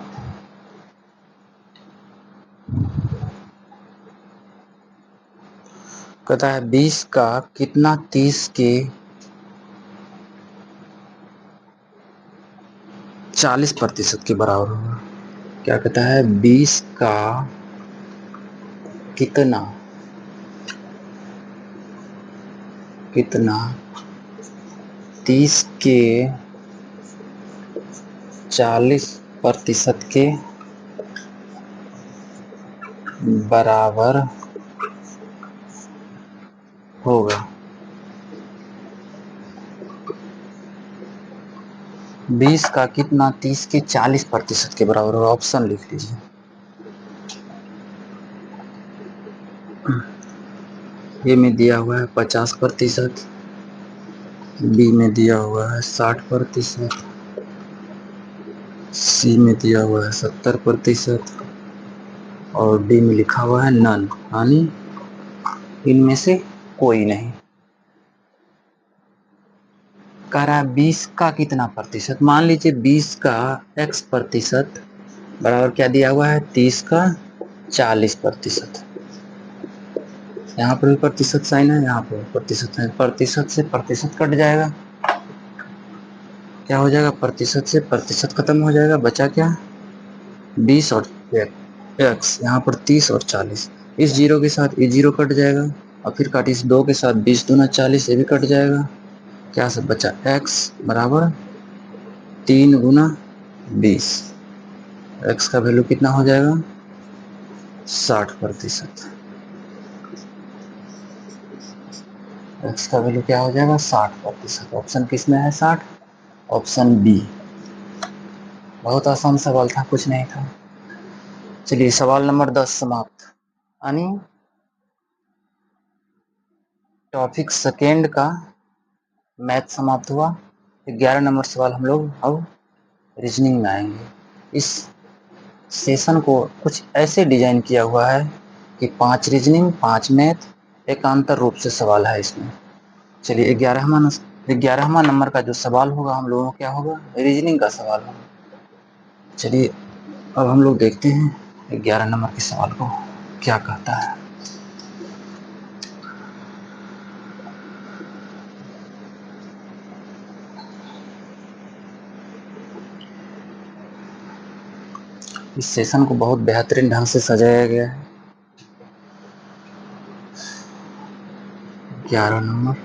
कहता है 20 का कितना 30 के 40% के बराबर होगा। क्या कहता है, 20 का कितना कितना 30 के 40% के बराबर होगा। 20 का कितना 30 के 40% के बराबर होगा। ऑप्शन लिख लीजिए। ए में दिया हुआ है 50%, बी में दिया हुआ है 60%, सी में दिया हुआ है 70%, और डी में लिखा हुआ है नन, यानी इनमें से कोई नहीं। कह रहा है 20 का कितना प्रतिशत। मान लीजिए 20 का x प्रतिशत बराबर क्या दिया हुआ है, 30 का 40%। यहाँ पर भी प्रतिशत साइन है, यहाँ पर प्रतिशत साइन। प्रतिशत से प्रतिशत कट जाएगा, क्या हो जाएगा, प्रतिशत से प्रतिशत खत्म हो जाएगा, बचा क्या, 20 और x, यहाँ पर 30 और 40। इस जीरो के साथ ये जीरो कट जाएगा, और फिर काट इस 2 के साथ, 20 दूना 40, ये भी कट जाएगा। क्या सब बचा, x बराबर 3 गुना 20। x का वैल्यू कितना हो जाएगा, 60%। x का वैल्यू क्या हो जाएगा, 60%। ऑप्शन किस में है, 60, ऑप्शन बी। बहुत आसान सवाल था, कुछ नहीं था। चलिए सवाल नंबर 10 समाप्त। यानी टॉपिक सेकेंड का मैथ समाप्त हुआ। 11 नंबर सवाल हम लोग अब रीजनिंग में आएंगे। इस सेशन को कुछ ऐसे डिजाइन किया हुआ है कि 5 रीजनिंग 5 मैथ, एकांतर रूप से सवाल है इसमें। चलिए 11वां नंबर का जो सवाल होगा हम लोगों को क्या होगा, रीजनिंग का सवाल होगा। चलिए अब हम लोग देखते हैं 11 नंबर के सवाल को क्या कहता है। इस सेशन को बहुत बेहतरीन ढंग से सजाया गया है। 11 नंबर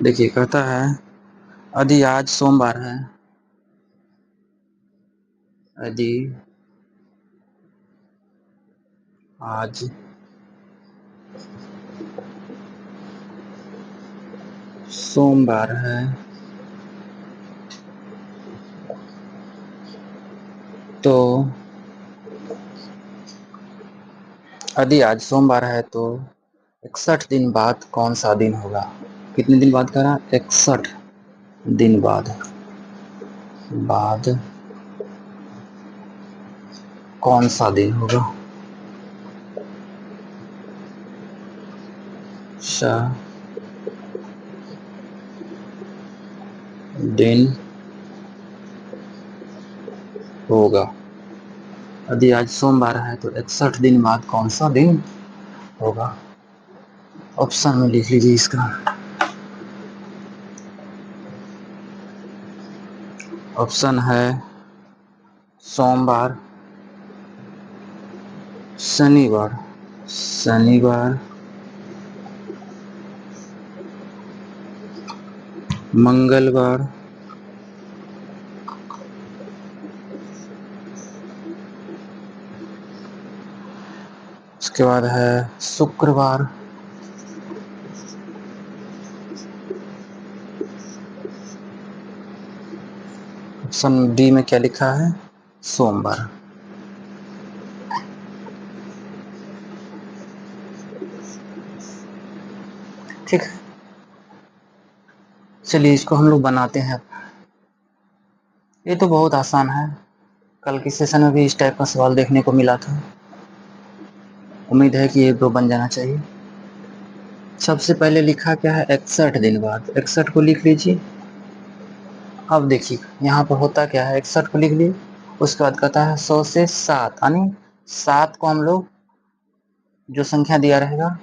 देखिए, कहता है यदि आज सोमवार है, यदि आज सोमवार है तो यदि आज सोमवार है तो 61 दिन बाद कौन सा दिन होगा। कितने दिन बाद करा, 61 दिन बाद कौन सा दिन होगा। दिन होगा। यदि आज सोमवार है तो 61 दिन बाद कौन सा दिन होगा। ऑप्शन में लिख लीजिए इसका। ऑप्शन है सोमवार, शनिवार, मंगलवार, उसके बाद है शुक्रवार, ऑप्शन डी में क्या लिखा है, सोमवार। ठीक है, चलिए इसको हम लोग बनाते हैं। ये तो बहुत आसान है, कल के सेशन में भी इस टाइप का सवाल देखने को मिला था। उम्मीद है कि ये तो बन जाना चाहिए। सबसे पहले लिखा क्या है, 61 दिन बाद। 61 को लिख लीजिए। अब देखिए यहाँ पर होता क्या है, 61 को लिख लिए, उसके बाद कहता है 100 से 7, यानी 7 को हम लोग जो संख्या दिया रहेगा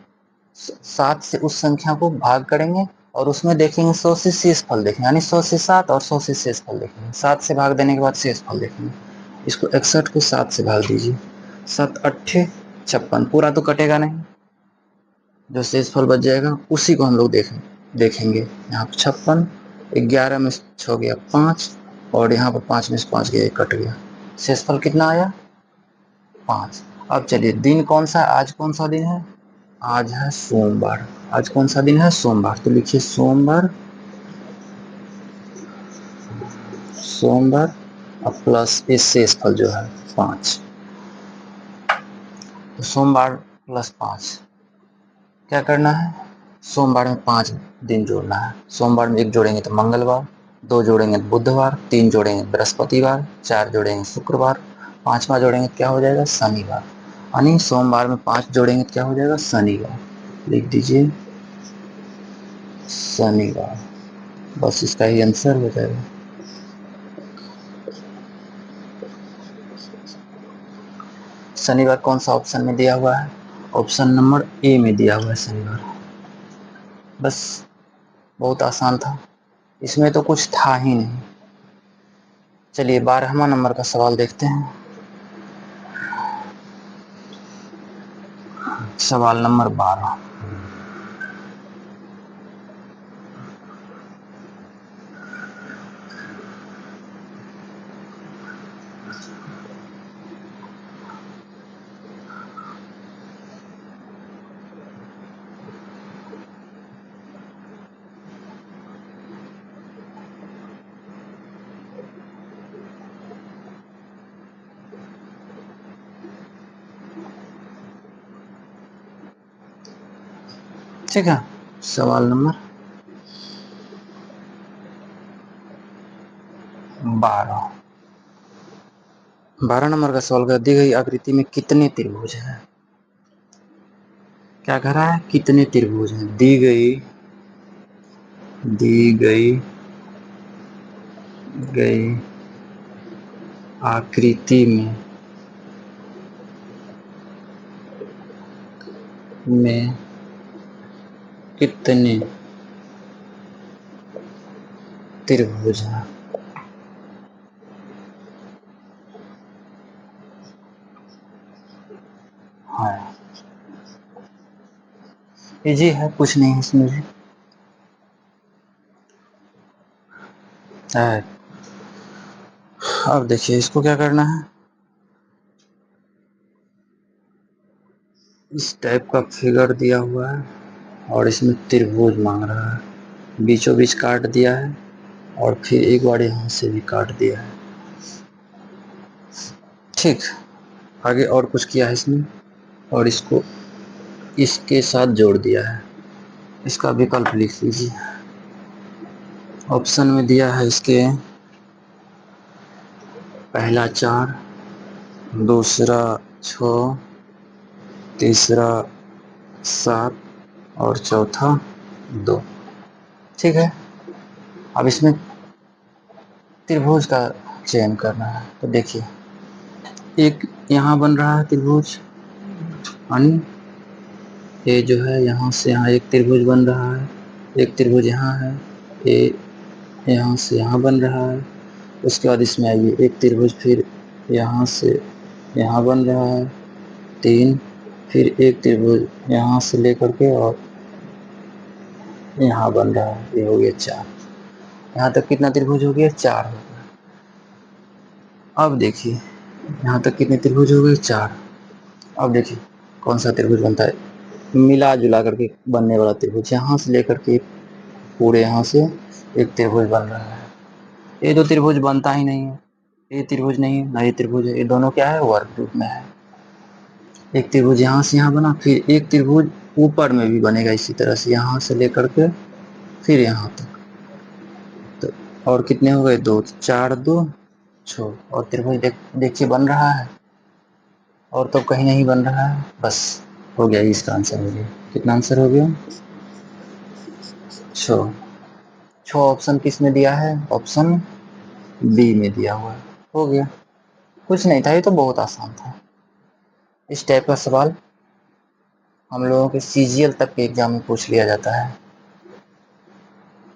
7 से उस संख्या को भाग करेंगे और उसमें देखेंगे 100 से शेष फल देखेंगे, यानी 100 से 7 और 100 से शेष फल देखेंगे। 7 से भाग देने के बाद शेष फल देखेंगे। इसको 61 को 7 से भाग दीजिए, 7 अट्ठे 56, पूरा तो कटेगा नहीं, जो शेष फल बच जाएगा उसी को हम लोग देखेंगे। यहाँ पर 56, 11 में 6 गया 5, और यहाँ पर 5 में से 5 गया, कट गया। शेषफल कितना आया, 5। अब चलिए दिन कौन सा, आज कौन सा दिन है, आज है सोमवार। आज कौन सा दिन है, सोमवार, तो लिखिए सोमवार, सोमवार और प्लस ये शेषफल जो है 5। तो सोमवार प्लस 5 क्या करना है, सोमवार में 5 दिन जोड़ना है। सोमवार में 1 जोड़ेंगे तो मंगलवार, 2 जोड़ेंगे तो बुधवार, 3 जोड़ेंगे बृहस्पतिवार, 4 जोड़ेंगे शुक्रवार, 5वां जोड़ेंगे तो क्या हो जाएगा, शनिवार। यानी सोमवार में 5 जोड़ेंगे तो क्या हो जाएगा, शनिवार। लिख दीजिए शनिवार। बस इसका ही आंसर हो जाएगा। शनिवार कौन सा ऑप्शन में दिया हुआ है? ऑप्शन नंबर ए में दिया हुआ है शनिवार। बस बहुत आसान था, इसमें तो कुछ था ही नहीं। चलिए 12वां नंबर का सवाल देखते हैं। सवाल नंबर 12। ठीक है, सवाल नंबर 12। 12 नंबर का सवाल का, दी गई आकृति में कितने त्रिभुज हैं? क्या कह रहा है? कितने त्रिभुज हैं? दी गई आकृति में कितने त्रिभुज हैं? हाँ, इजी है, कुछ नहीं है इसमें भी। अब देखिए इसको क्या करना है। इस टाइप का फिगर दिया हुआ है और इसमें त्रिभुज मांग रहा है, बीचों बीच काट दिया है और फिर एक बार यहाँ से भी काट दिया है। ठीक, आगे और कुछ किया है इसमें और इसको इसके साथ जोड़ दिया है। इसका विकल्प लिख लीजिए। ऑप्शन में दिया है इसके पहला 4, दूसरा 6, तीसरा 7 और चौथा 2। ठीक है, अब इसमें त्रिभुज का चयन करना है। तो देखिए एक यहाँ बन रहा है त्रिभुज, यानी ये जो है यहाँ से यहाँ एक त्रिभुज बन रहा है, एक त्रिभुज यहाँ है, ये यहाँ से यहाँ बन रहा है। उसके बाद इसमें आइए, एक त्रिभुज फिर यहाँ से यहाँ बन रहा है 3, फिर एक त्रिभुज यहाँ से लेकर के और यहाँ बन रहा है, ये हो गया 4। यहाँ तक कितना त्रिभुज हो गया? 4 हो गया। अब देखिए यहाँ तक कितने त्रिभुज हो गए? 4। अब देखिए कौन सा त्रिभुज बनता है, मिला जुला करके बनने वाला त्रिभुज, यहाँ से लेकर के पूरे यहाँ से एक त्रिभुज बन रहा है। ये दो त्रिभुज बनता ही नहीं है, ये त्रिभुज नहीं है ना ये त्रिभुज है, ये दोनों क्या है? वर्ग रूप में है। एक त्रिभुज यहाँ से यहाँ बना, फिर एक त्रिभुज ऊपर में भी बनेगा इसी तरह से, यहाँ से लेकर के फिर यहाँ तक। तो और कितने हो गए? 2, 4 2 6। और त्रिभुज देखिए बन रहा है, और तो कहीं नहीं बन रहा है। बस हो गया, इसका आंसर हो गया। कितना आंसर हो गया? 6। 6 ऑप्शन किस में दिया है? ऑप्शन बी में दिया हुआ है। हो गया, कुछ नहीं था, ये तो बहुत आसान था। इस टाइप का सवाल हम लोगों के सीजीएल तक के एग्जाम में पूछ लिया जाता है।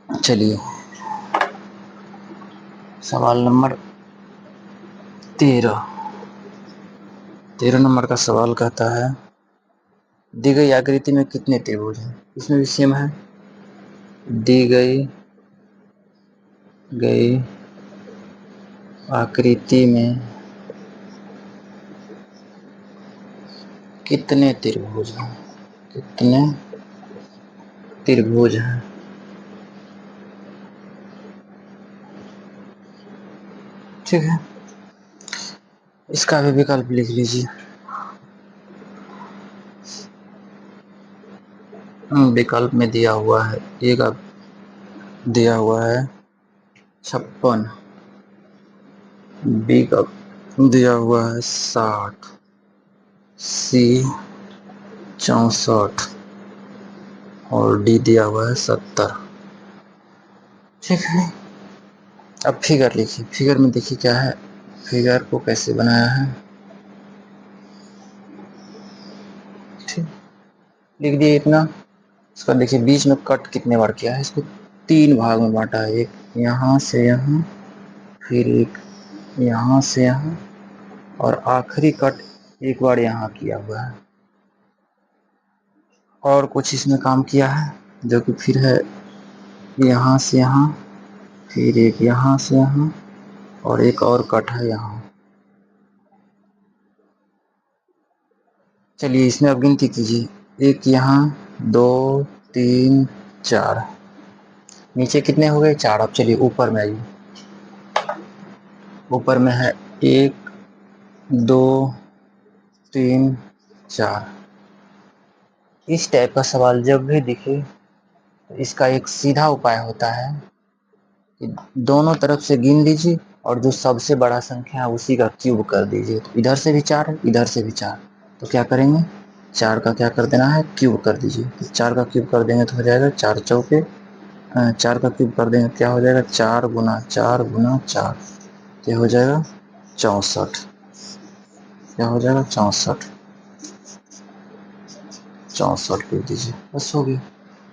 चलिए सवाल नंबर 13। 13 नंबर का सवाल कहता है, दी गई आकृति में कितने त्रिभुज हैं? इसमें भी सेम है, दी गई आकृति में कितने त्रिभुज हैं? कितने त्रिभुज हैं? ठीक है, इसका भी विकल्प लिख लीजिए। विकल्प में दिया हुआ है, एक दिया हुआ है 56, बी का दिया हुआ है 60, सी 64 और डी दिया हुआ है 70। ठीक है, अब फिगर लिखिए। फिगर में देखिए क्या है, फिगर को कैसे बनाया है। ठीक, लिख दिए इतना। इसका देखिए बीच में कट कितने बार किया है, इसको 3 भाग में बांटा है। एक यहाँ से यहाँ, फिर एक यहाँ से यहाँ, और आखिरी कट एक बार यहाँ किया हुआ है। और कुछ इसमें काम किया है जो कि फिर है यहाँ से यहाँ, फिर एक यहाँ से यहाँ, और एक और कट है यहाँ। चलिए इसमें अब गिनती कीजिए, एक यहाँ, 2, 3, 4। नीचे कितने हो गए, 4। अब चलिए ऊपर में आइए। ऊपर में है 1, 2, 3, 4। इस टाइप का सवाल जब भी दिखे तो इसका एक सीधा उपाय होता है कि दोनों तरफ से गिन लीजिए और जो सबसे बड़ा संख्या है उसी का क्यूब कर दीजिए। तो इधर से भी 4 है, इधर से भी 4, तो क्या करेंगे, 4 का क्या कर देना है, क्यूब कर दीजिए। तो 4 का क्यूब कर देंगे तो हो जाएगा 4 चौके, 4 का क्यूब कर देंगे क्या हो जाएगा, 4 गुना 4 गुना 4, क्या हो जाएगा 64। क्या हो जाएगा 64। 64 लिख दीजिए, बस हो गया।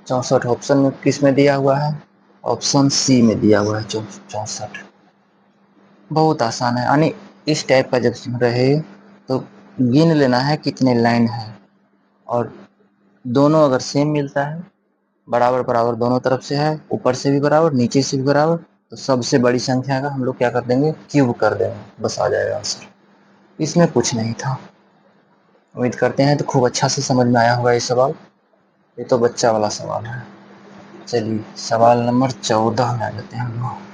64 ऑप्शन में किस में दिया हुआ है, ऑप्शन सी में दिया हुआ है 64। बहुत आसान है, यानी इस टाइप का जब रहे तो गिन लेना है कितने लाइन है, और दोनों अगर सेम मिलता है, बराबर बराबर दोनों तरफ से है, ऊपर से भी बराबर नीचे से भी बराबर, तो सबसे बड़ी संख्या का हम लोग क्या कर देंगे, क्यूब कर देंगे, बस आ जाएगा आंसर। इसमें कुछ नहीं था। उम्मीद करते हैं तो खूब अच्छा से समझ में आया होगा ये सवाल। ये तो बच्चा वाला सवाल है। चलिए सवाल नंबर 14 में आ जाते हैं हम लोग।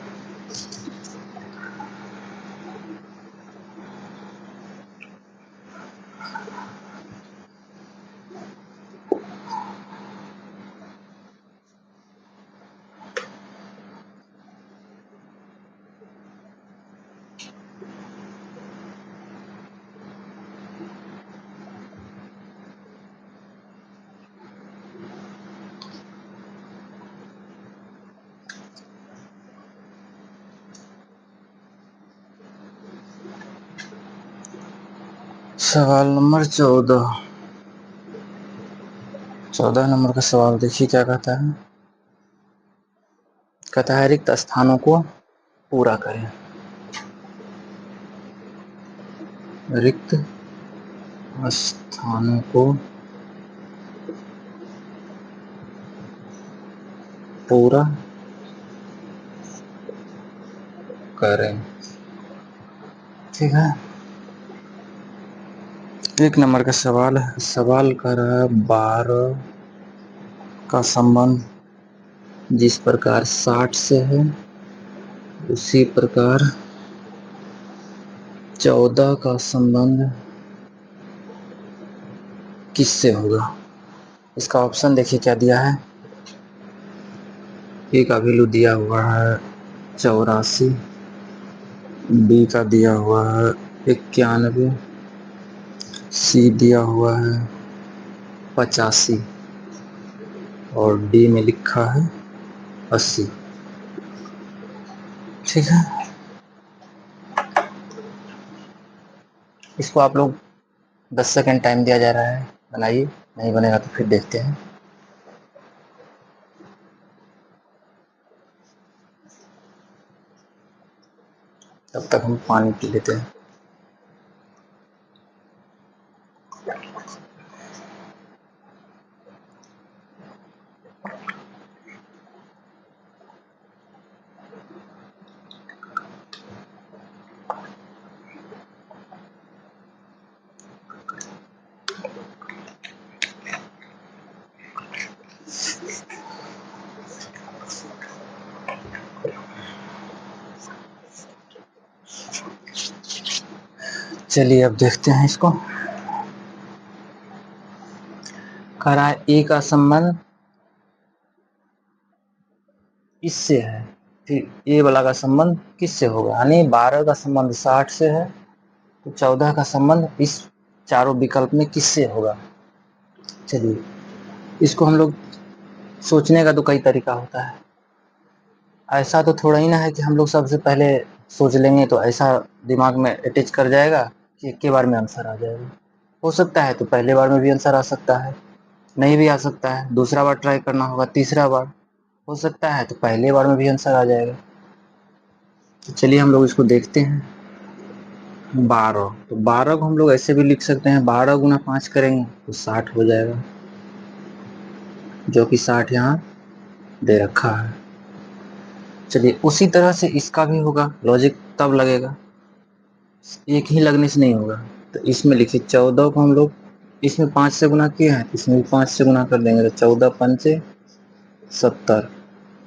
सवाल नंबर 14। 14 नंबर का सवाल देखिए क्या कहता है। कहता है रिक्त स्थानों को पूरा करें। रिक्त स्थानों को पूरा करें। ठीक है, 1 नंबर का सवाल है। सवाल कर रहा है 12 का संबंध जिस प्रकार 60 से है उसी प्रकार 14 का संबंध किससे होगा। इसका ऑप्शन देखिए क्या दिया है। ए का वैल्यू दिया हुआ है 84, बी का दिया हुआ है 91, सी दिया हुआ है 85, और डी में लिखा है 80। ठीक है, इसको आप लोग 10 सेकेंड टाइम दिया जा रहा है, बनाइए। नहीं बनेगा तो फिर देखते हैं। तब तक हम पानी पी लेते हैं। चलिए अब देखते हैं इसको। कह रहा है ए का संबंध इससे है, फिर ए वाला का संबंध किससे होगा, यानी 12 का संबंध 60 से है तो 14 का संबंध इस चारों विकल्प में किससे होगा। चलिए इसको हम लोग सोचने का तो कई तरीका होता है। ऐसा तो थोड़ा ही ना है कि हम लोग सबसे पहले सोच लेंगे तो ऐसा दिमाग में अटैच कर जाएगा कि एक के बार में आंसर आ जाएगा। हो सकता है तो पहले बार में भी आंसर आ सकता है, नहीं भी आ सकता है, दूसरा बार ट्राई करना होगा, तीसरा बार हो सकता है तो पहले बार में भी आंसर आ जाएगा। तो चलिए हम लोग इसको देखते हैं। 12, तो 12 को हम लोग ऐसे भी लिख सकते हैं, 12 गुना 5 करेंगे तो 60 हो जाएगा, जो कि 60 यहाँ दे रखा है। चलिए उसी तरह से इसका भी होगा, लॉजिक तब लगेगा, एक ही लगने से नहीं होगा। तो इसमें लिखिए 14 को हम लोग इसमें 5 से गुना किए हैं, इसमें भी 5 से गुना कर देंगे तो 14 पंचे 70।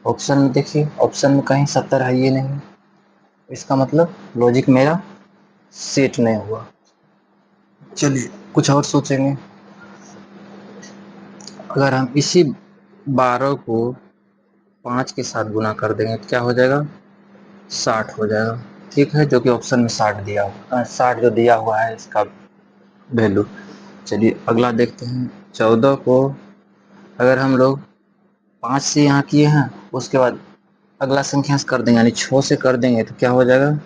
ऑप्शन में देखिए, ऑप्शन में कहीं 70 है ये नहीं, इसका मतलब लॉजिक मेरा सेट नहीं हुआ। चलिए कुछ और सोचेंगे। अगर हम इसी 12 को 5 के साथ गुना कर देंगे तो क्या हो जाएगा, 60 हो जाएगा। ठीक है, जो कि ऑप्शन में 60 दिया हुआ, 60 जो दिया हुआ है इसका वैल्यू। चलिए अगला देखते हैं। 14 को अगर हम लोग 5 से यहाँ किए हैं, उसके बाद अगला संख्या से कर देंगे, यानी 6 से कर देंगे तो क्या हो जाएगा,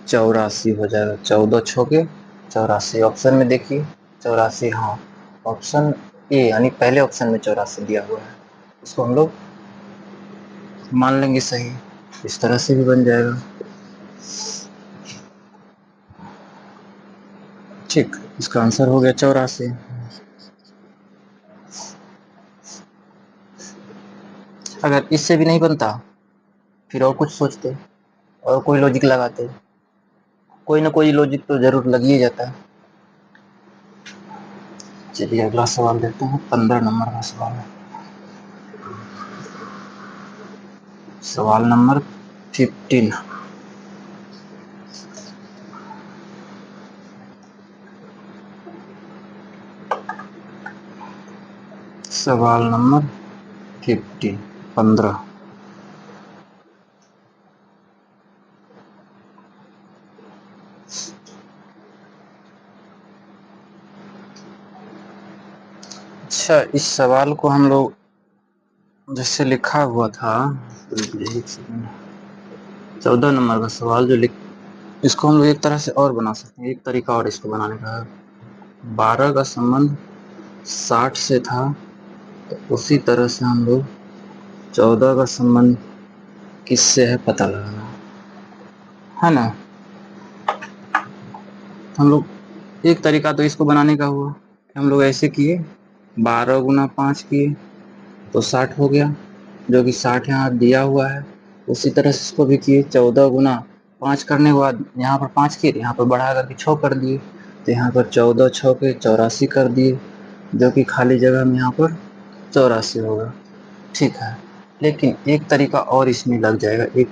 84 हो जाएगा। 14 छो के 84। ऑप्शन में देखिए 84, हाँ ऑप्शन ए यानी पहले ऑप्शन में 84 दिया हुआ है, इसको हम लोग मान लेंगे सही। इस तरह से भी बन जाएगा। ठीक, इसका आंसर हो गया 84। अगर इससे भी नहीं बनता फिर और कुछ सोचते और कोई लॉजिक लगाते, कोई ना कोई लॉजिक तो जरूर लग ही जाता है। चलिए अगला सवाल देखते हैं, 15 नंबर का सवाल है। सवाल नंबर 15। सवाल नंबर 15। अच्छा, इस सवाल को हम लोग जैसे लिखा हुआ था, 14 नंबर का सवाल जो लिख, इसको हम लोग एक तरह से और बना सकते हैं, एक तरीका और इसको बनाने का है। 12 का संबंध 60 से था, तो उसी तरह से हम लोग 14 का संबंध किससे है पता लगाना है ना। हम लोग एक तरीका तो इसको बनाने का हुआ, हम लोग ऐसे किए, 12 गुना 5 किए तो 60 हो गया, जो कि 60 यहाँ दिया हुआ है। उसी तरह से इसको भी किए, 14 गुना 5 करने के बाद यहाँ पर 5 किए, यहाँ पर बढ़ा करके 6 कर दिए, तो यहाँ पर 14 6 के 84 कर दिए, जो कि खाली जगह में यहाँ पर 84 होगा। ठीक है, लेकिन एक तरीका और इसमें लग जाएगा। एक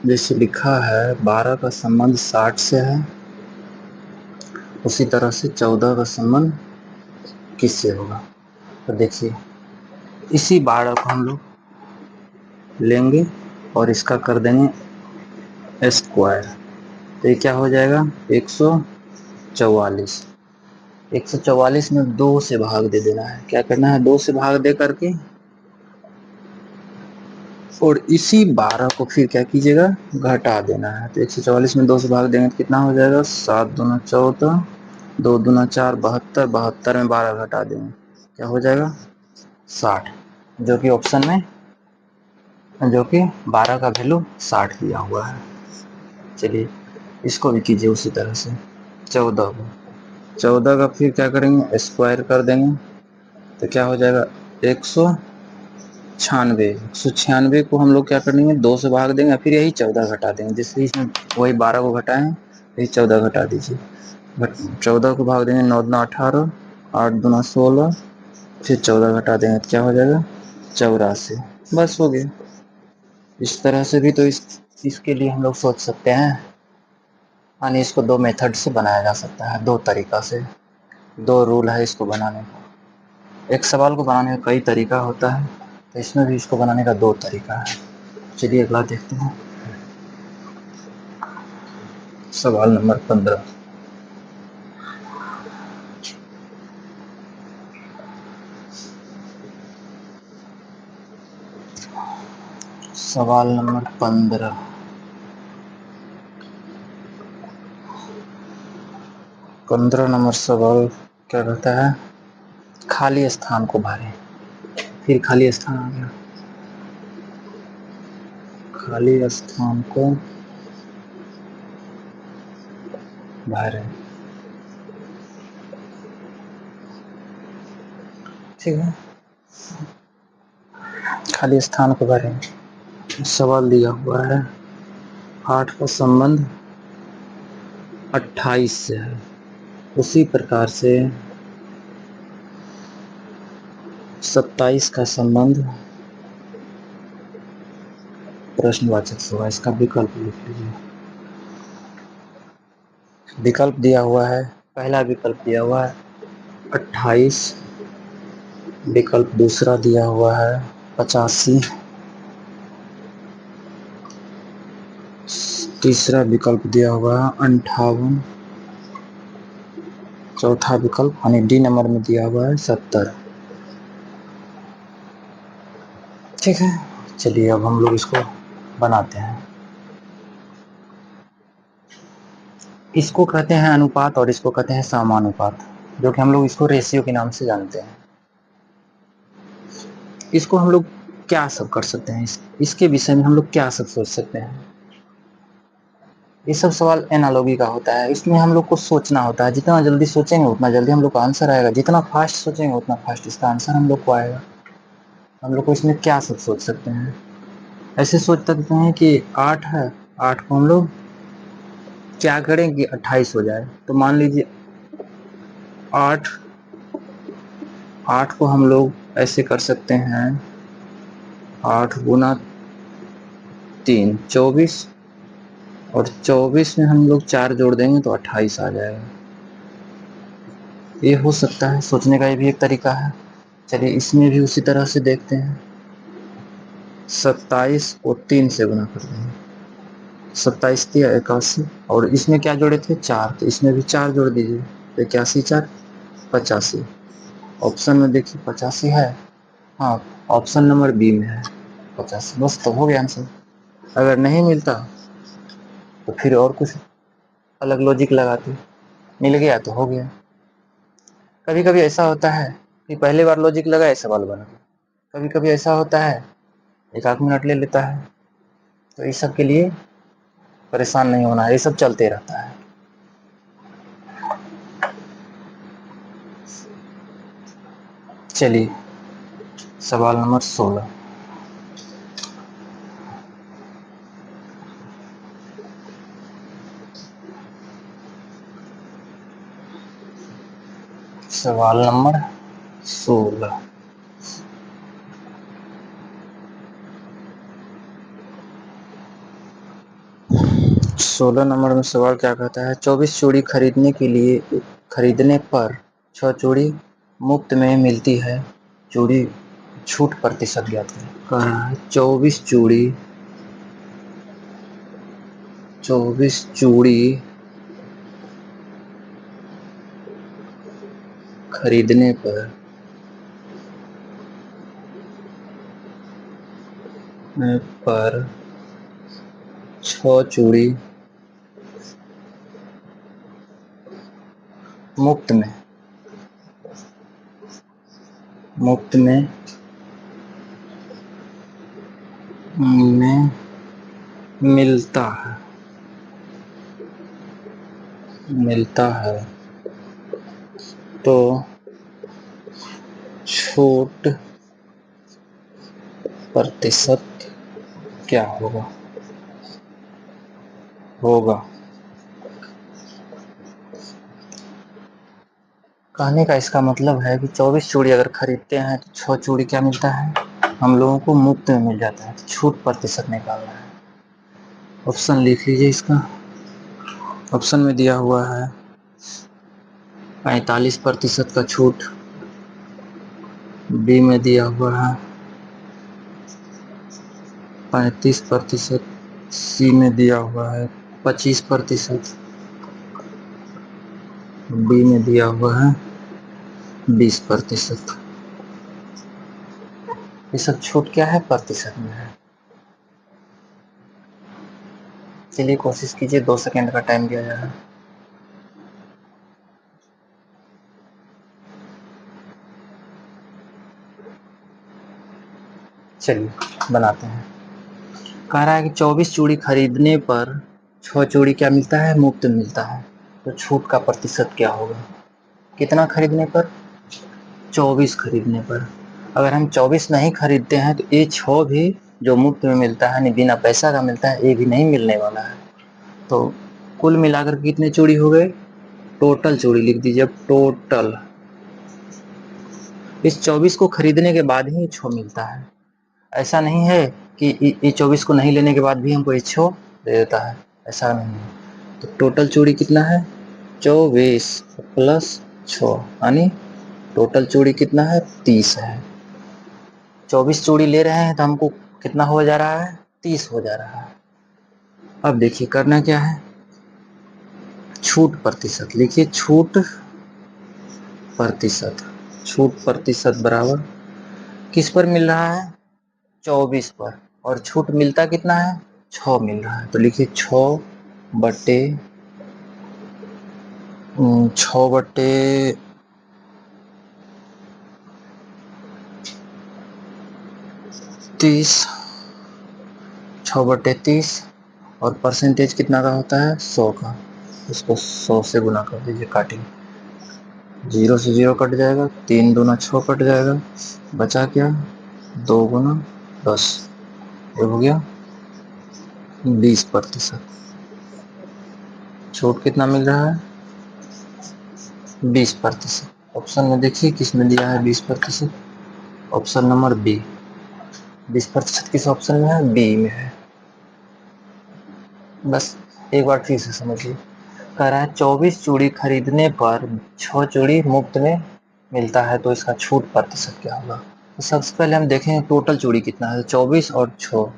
जैसे लिखा है 12 का संबंध 60 से है, उसी तरह से 14 का संबंध किससे होगा। तो देखिए इसी 12 को हम लोग लेंगे और इसका कर देंगे स्क्वायर, तो ये क्या हो जाएगा, 144। 144 में 2 से भाग दे देना है, क्या करना है, 2 से भाग दे करके, और इसी 12 को फिर क्या कीजिएगा, घटा देना है। तो 144 में 2 से भाग देंगे तो कितना हो जाएगा, 7 दूना 14, 2 दूना 4 72, 72 में 12 घटा देंगे क्या हो जाएगा, 60, जो कि ऑप्शन में, जो कि 12 का वैल्यू 60 दिया हुआ है। चलिए इसको भी कीजिए उसी तरह से। 14 को 14 का फिर क्या करेंगे, स्क्वायर कर देंगे, तो क्या हो जाएगा, 196। 196 को हम लोग क्या करेंगे, 2 से भाग देंगे, फिर यही 14 घटा देंगे, जिससे इसमें वही 12 को घटाएं, यही 14 घटा दीजिए। 14 को भाग देंगे, 9 दूना 18, 8 दूना 16, फिर 14 घटा देंगे तो क्या हो जाएगा, 84। बस हो गया। इस तरह से भी तो इसके लिए हम लोग सोच सकते हैं, यानी इसको दो मेथड से बनाया जा सकता है, दो तरीका से, दो रूल है इसको बनाने का। एक सवाल को बनाने का कई तरीका होता है, तो इसमें भी इसको बनाने का दो तरीका है। चलिए अगला देखते हैं, सवाल नंबर 15। सवाल नंबर 15। नंबर सवाल क्या कहता है? खाली स्थान को भरें। फिर खाली स्थान आ गया। खाली स्थान को भरें। ठीक है, खाली स्थान को भरें। सवाल दिया हुआ है 8 का संबंध 28 से है, उसी प्रकार से 27 का संबंध प्रश्नवाचक से हुआ। इसका विकल्प लिख लीजिए। विकल्प दिया हुआ है, पहला विकल्प दिया हुआ है 28, विकल्प दूसरा दिया हुआ है 85, तीसरा विकल्प दिया हुआ है 58, चौथा विकल्प यानी डी नंबर में दिया हुआ है 70। ठीक है, चलिए अब हम लोग इसको बनाते हैं। इसको कहते हैं अनुपात और इसको कहते हैं समानुपात, जो कि हम लोग इसको रेशियो के नाम से जानते हैं। इसको हम लोग क्या सब कर सकते हैं, इसके विषय में हम लोग क्या सब सोच सकते हैं? ये सब सवाल एनालॉजी का होता है, इसमें हम लोग को सोचना होता है। जितना जल्दी सोचेंगे उतना जल्दी हम लोग का आंसर आएगा, जितना फास्ट सोचेंगे उतना फास्ट इसका आंसर हम लोग को आएगा। हम लोग को इसमें क्या सब सोच सकते हैं? ऐसे सोच सकते हैं कि 8 है, 8 को हम लोग क्या करें कि 28 हो जाए। तो मान लीजिए 8 को हम लोग ऐसे कर सकते हैं 8 गुना 3 24, और 24 में हम लोग 4 जोड़ देंगे तो 28 आ जाएगा। ये हो सकता है, सोचने का ये भी एक तरीका है। चलिए इसमें भी उसी तरह से देखते हैं। 27 को 3 से गुना कर देंगे, 27 दिया 81, और इसमें क्या जोड़े थे 4, तो इसमें भी 4 जोड़ दीजिए, 81 4 85। ऑप्शन में देखिए 85 है, हाँ ऑप्शन नंबर बी में है 85। बस तो हो गया आंसर। अगर नहीं मिलता तो फिर और कुछ अलग लॉजिक लगाते, मिल गया तो हो गया। कभी कभी ऐसा होता है कि पहली बार लॉजिक लगाए सवाल बना, कभी कभी ऐसा होता है एक आध मिनट ले लेता है। तो इस सब के लिए परेशान नहीं होना है, ये सब चलते रहता है। चलिए सवाल नंबर 16। सवाल नंबर 16। 16 नंबर में सवाल क्या कहता है? 24 चूड़ी खरीदने पर 6 चूड़ी मुफ्त में मिलती है, चूड़ी छूट प्रतिशत ज्ञात करें। कह रहा है 24 चूड़ी खरीदने पर 6 चूड़ी मुफ्त में मिलता है तो छूट प्रतिशत क्या होगा। कहने का इसका मतलब है कि 24 चूड़ी अगर खरीदते हैं तो 6 चूड़ी क्या मिलता है, हम लोगों को मुफ्त में मिल जाता है। तो छूट प्रतिशत निकालना है। ऑप्शन लिख लीजिए इसका। ऑप्शन में दिया हुआ है 45% का छूट, बी में दिया हुआ है 35%, सी में दिया हुआ है 25%, डी में दिया हुआ है 20%। ये सब छूट क्या है, प्रतिशत में है। चलिए कोशिश कीजिए, 2 सेकंड का टाइम दिया जा रहा है। चलिए बनाते हैं। कह रहा है कि 24 चूड़ी खरीदने पर 6 चूड़ी क्या मिलता है? मुफ्त मिलता है। तो छूट का प्रतिशत क्या होगा? कितना खरीदने पर? 24 खरीदने पर। अगर हम 24 नहीं खरीदते हैं तो ये 6 भी जो मुफ्त में मिलता है, यानी बिना पैसा का मिलता है, ये भी नहीं मिलने वाला है। तो कुल मिलाकर कितने चूड़ी हो गए? टोटल चूड़ी लिख दीजिए अब, टोटल। इस 24 को खरीदने के बाद ही 6 मिलता है। ऐसा नहीं है कि ये 24 को नहीं लेने के बाद भी हमको ये 6 दे देता है, ऐसा नहीं है। तो टोटल चूड़ी कितना है? 24 प्लस 6, यानी टोटल चूड़ी कितना है? 30 है। 24 चूड़ी ले रहे हैं तो हमको कितना हो जा रहा है? 30 हो जा रहा है। अब देखिए करना क्या है, छूट प्रतिशत लिखिए। प्रतिशत छूट प्रतिशत बराबर किस पर मिल रहा है? 24 पर। और छूट मिलता कितना है? 6 मिल रहा है। तो लिखिए 6 बटे 30, 6/30। और परसेंटेज कितना का होता है? 100 का। इसको 100 से गुना कर दीजिए, काटिए। 0 से 0 कट जाएगा, 3 दूना 6 कट जाएगा, बचा क्या? 2 गुना 10, ये हो गया 20%। छूट कितना मिल रहा है? 20%। ऑप्शन में देखिए किस में दिया है 20%? Option number B. 20% किस ऑप्शन में है? बी में है। बस एक बार फिर से समझिए। कह रहा है 24 चूड़ी खरीदने पर 6 चूड़ी मुफ्त में मिलता है, तो इसका छूट प्रतिशत क्या होगा? तो सबसे पहले हम देखें टोटल चूड़ी कितना है। 24 और 6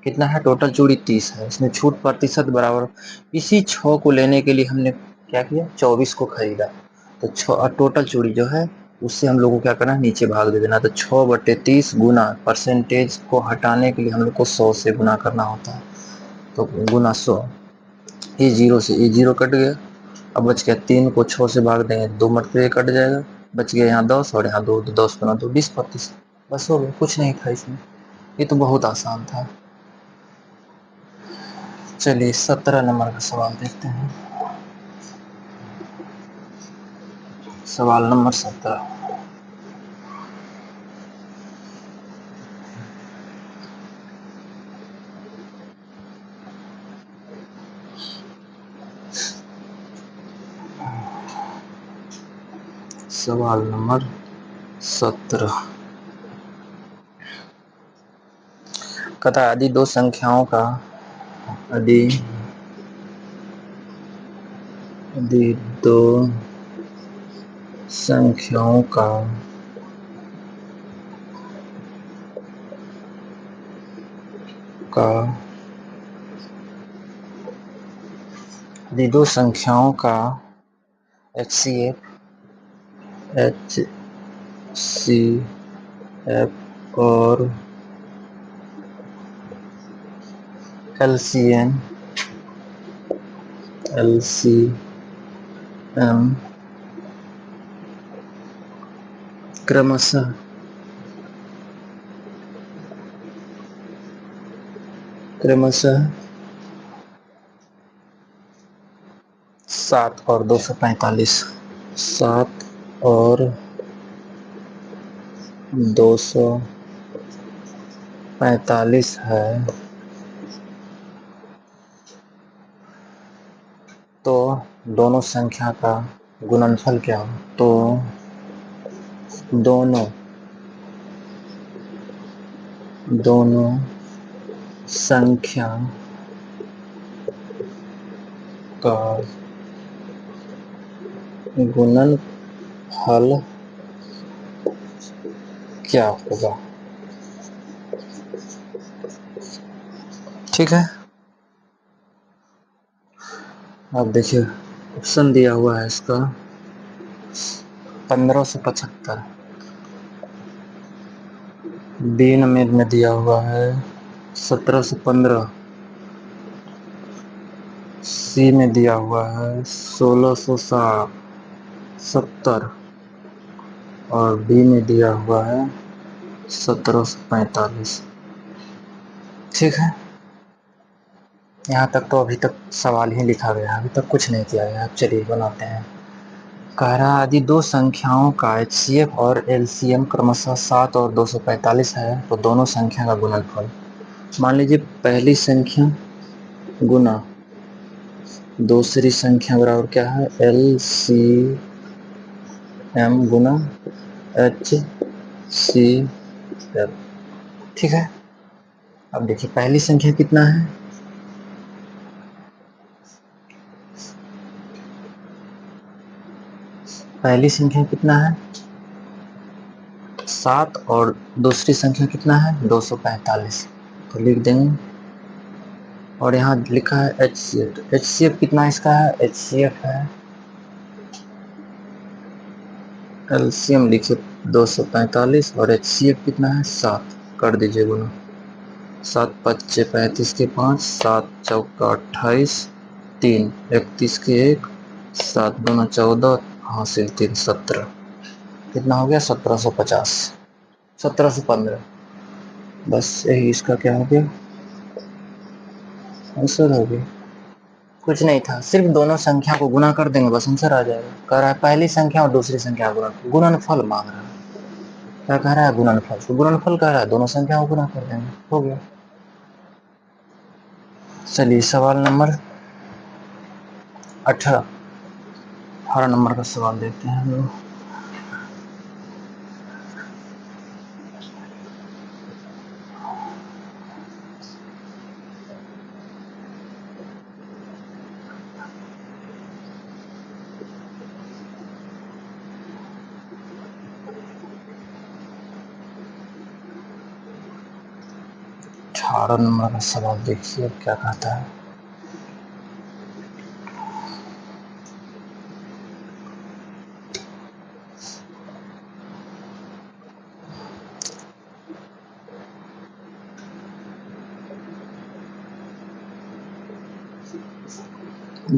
कितना है? टोटल चूड़ी 30 है। इसमें छूट प्रतिशत बराबर, इसी 6 को लेने के लिए हमने क्या किया? 24 को खरीदा। तो 6 और टोटल चूड़ी जो है उससे हम लोग को क्या करना है? नीचे भाग दे देना। तो 6/30 गुना परसेंटेज को हटाने के लिए हम लोग को 100 से गुना करना होता है। तो गुना 100, ये 0 से ये 0 कट गया। अब बच गया 3 को 6 से भाग देंगे, 2 मरते कट जाएगा, बच गया यहाँ 10 और यहाँ 2, 10 गुना 2 20%। बस हो गया, कुछ नहीं था इसमें। ये तो बहुत आसान था। चलिए 17 नंबर का सवाल देखते हैं। सवाल नंबर 17। सवाल नंबर 17 कहता है यदि दो संख्याओं का यदि यदि दो संख्याओं का यदि दो संख्याओं का HCF और LCM क्रमशः 7 और 245, 7 और 245 है, तो दोनों संख्या का गुणनफल क्या हो? तो दोनों संख्या का गुणनफल क्या होगा? ठीक है। अब देखिए ऑप्शन दिया हुआ है इसका 1575, बी नंबर में दिया हुआ है 1715, सी में दिया हुआ है 1670 और बी में दिया हुआ है 1745। ठीक है, यहाँ तक तो अभी तक सवाल ही लिखा गया है, अभी तक कुछ नहीं किया गया। चलिए बनाते हैं। कह रहा यदि दो संख्याओं का HCF और LCM क्रमशः 7 और 245 है तो दोनों संख्या का गुणनफल। मान लीजिए पहली संख्या गुना दूसरी संख्या बराबर क्या है, LCM गुना HCF। ठीक है, अब देखिए पहली संख्या कितना है, पहली संख्या कितना है 7 और दूसरी संख्या कितना है 245, तो लिख देंगे। और यहाँ लिखा है HCF, HCF कितना इसका है, HCF है, LCM लिखिए 245 और HCF कितना है 7, कर दीजिए गुना। 7 पच्चे 35 के 5, 7 चौका 28, 3 31 के 1, 7 दूना 14, हासिल 3 17, कितना हो गया 1750, 1715। बस यही इसका क्या हो गया, आंसर हो गया। कुछ नहीं था, सिर्फ दोनों संख्या को गुना कर देंगे, बस आंसर आ जाएगा। कह रहा है पहली संख्या और दूसरी संख्या गुना, गुणनफल मांग रहा है। क्या कह रहा है, गुणनफल, तो गुणनफल कह रहा है, दोनों संख्याओं को गुना कर देंगे, हो गया। चलिए सवाल नंबर 18 नंबर का सवाल देखते हैं हम लोग। अठारह नंबर का सवाल देखिए अब क्या कहता है।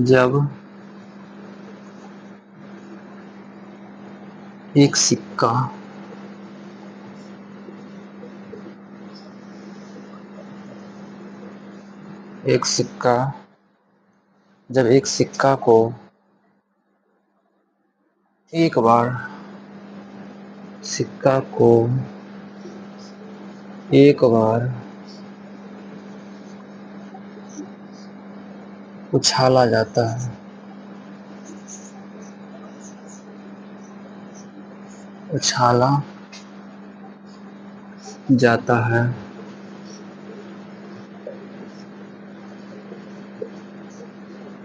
जब एक सिक्का जब एक सिक्का को एक बार उछाला जाता है, उछाला जाता है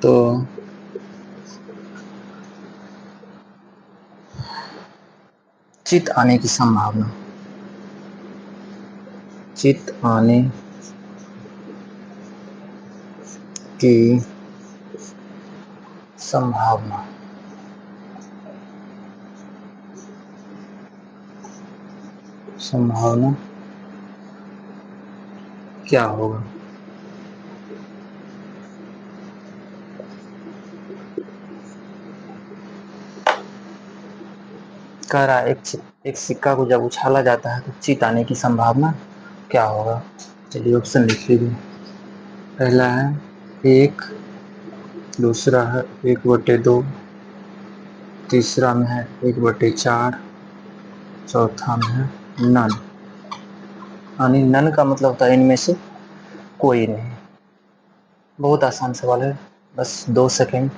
तो चित आने की संभावना, चित आने की संभावना क्या होगा। कह रहा है एक सिक्का को जब उछाला जाता है तो चित आने की संभावना क्या होगा। चलिए ऑप्शन लिख लीजिए। पहला है 1, दूसरा है 1/2, तीसरा में है 1/4, चौथा में है नन। यानी नन का मतलब होता है इनमें से कोई नहीं। बहुत आसान सवाल है, बस 2 सेकंड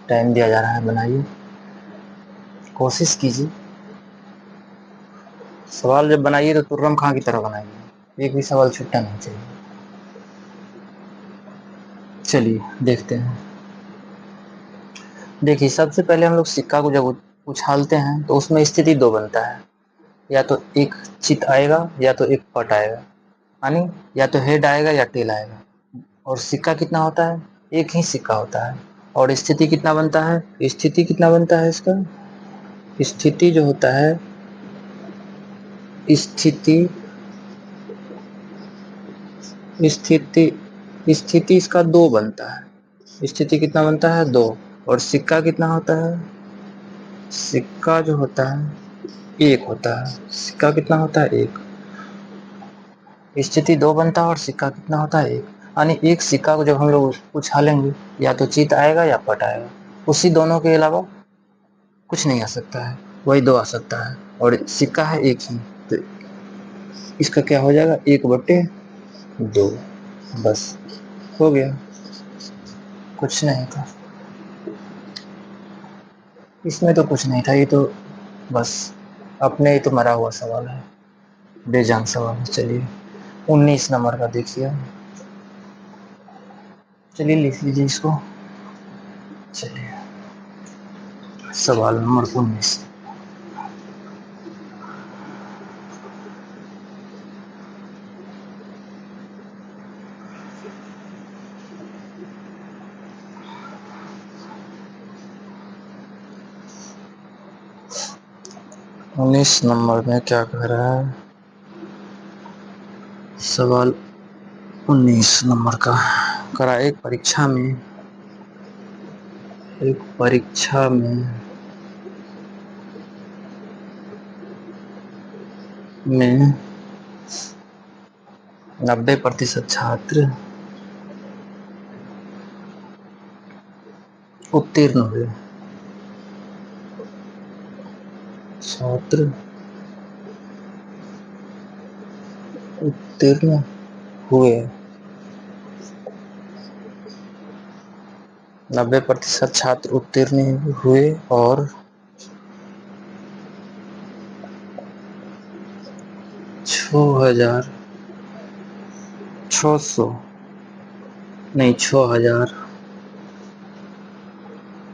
टाइम दिया जा रहा है, बनाइए, कोशिश कीजिए। सवाल जब बनाइए तो तुर्रम खां की तरह बनाइए, एक भी सवाल छूटना नहीं चाहिए। चलिए देखते हैं। देखिए सबसे पहले हम लोग सिक्का को जब उछालते हैं तो उसमें स्थिति 2 बनता है, या तो एक चित आएगा या तो एक पट आएगा, यानी या तो हेड आएगा या टेल आएगा। और सिक्का कितना होता है, एक ही सिक्का होता है। और स्थिति कितना बनता है, स्थिति कितना बनता है इसका, स्थिति जो होता है, स्थिति स्थिति स्थिति इसका 2 बनता है। स्थिति कितना बनता है 2, और सिक्का कितना होता है, सिक्का जो होता है 1 होता है, सिक्का कितना होता है 1, स्थिति 2 बनता है और सिक्का कितना होता है 1, यानी एक सिक्का को जब हम लोग उछालेंगे या तो चित आएगा या पट आएगा, उसी दोनों के अलावा कुछ नहीं आ सकता है, वही 2 आ सकता है, और सिक्का है 1 ही, तो इसका क्या हो जाएगा 1/2, बस हो गया, कुछ नहीं था इसमें, तो कुछ नहीं था, ये तो बस अपने ही तो मरा हुआ सवाल है, बेजान सवाल है। चलिए 19 नंबर का देखिए, चलिए लिख लीजिए इसको। चलिए सवाल नंबर 19, 19 नंबर में क्या कह रहा है, सवाल 19 नंबर का करा, एक परीक्षा में 90% छात्र उत्तीर्ण हुए, छात्र उत्तीर्ण हुए, 90% छात्र उत्तीर्ण हुए और 6,600 नहीं 6,000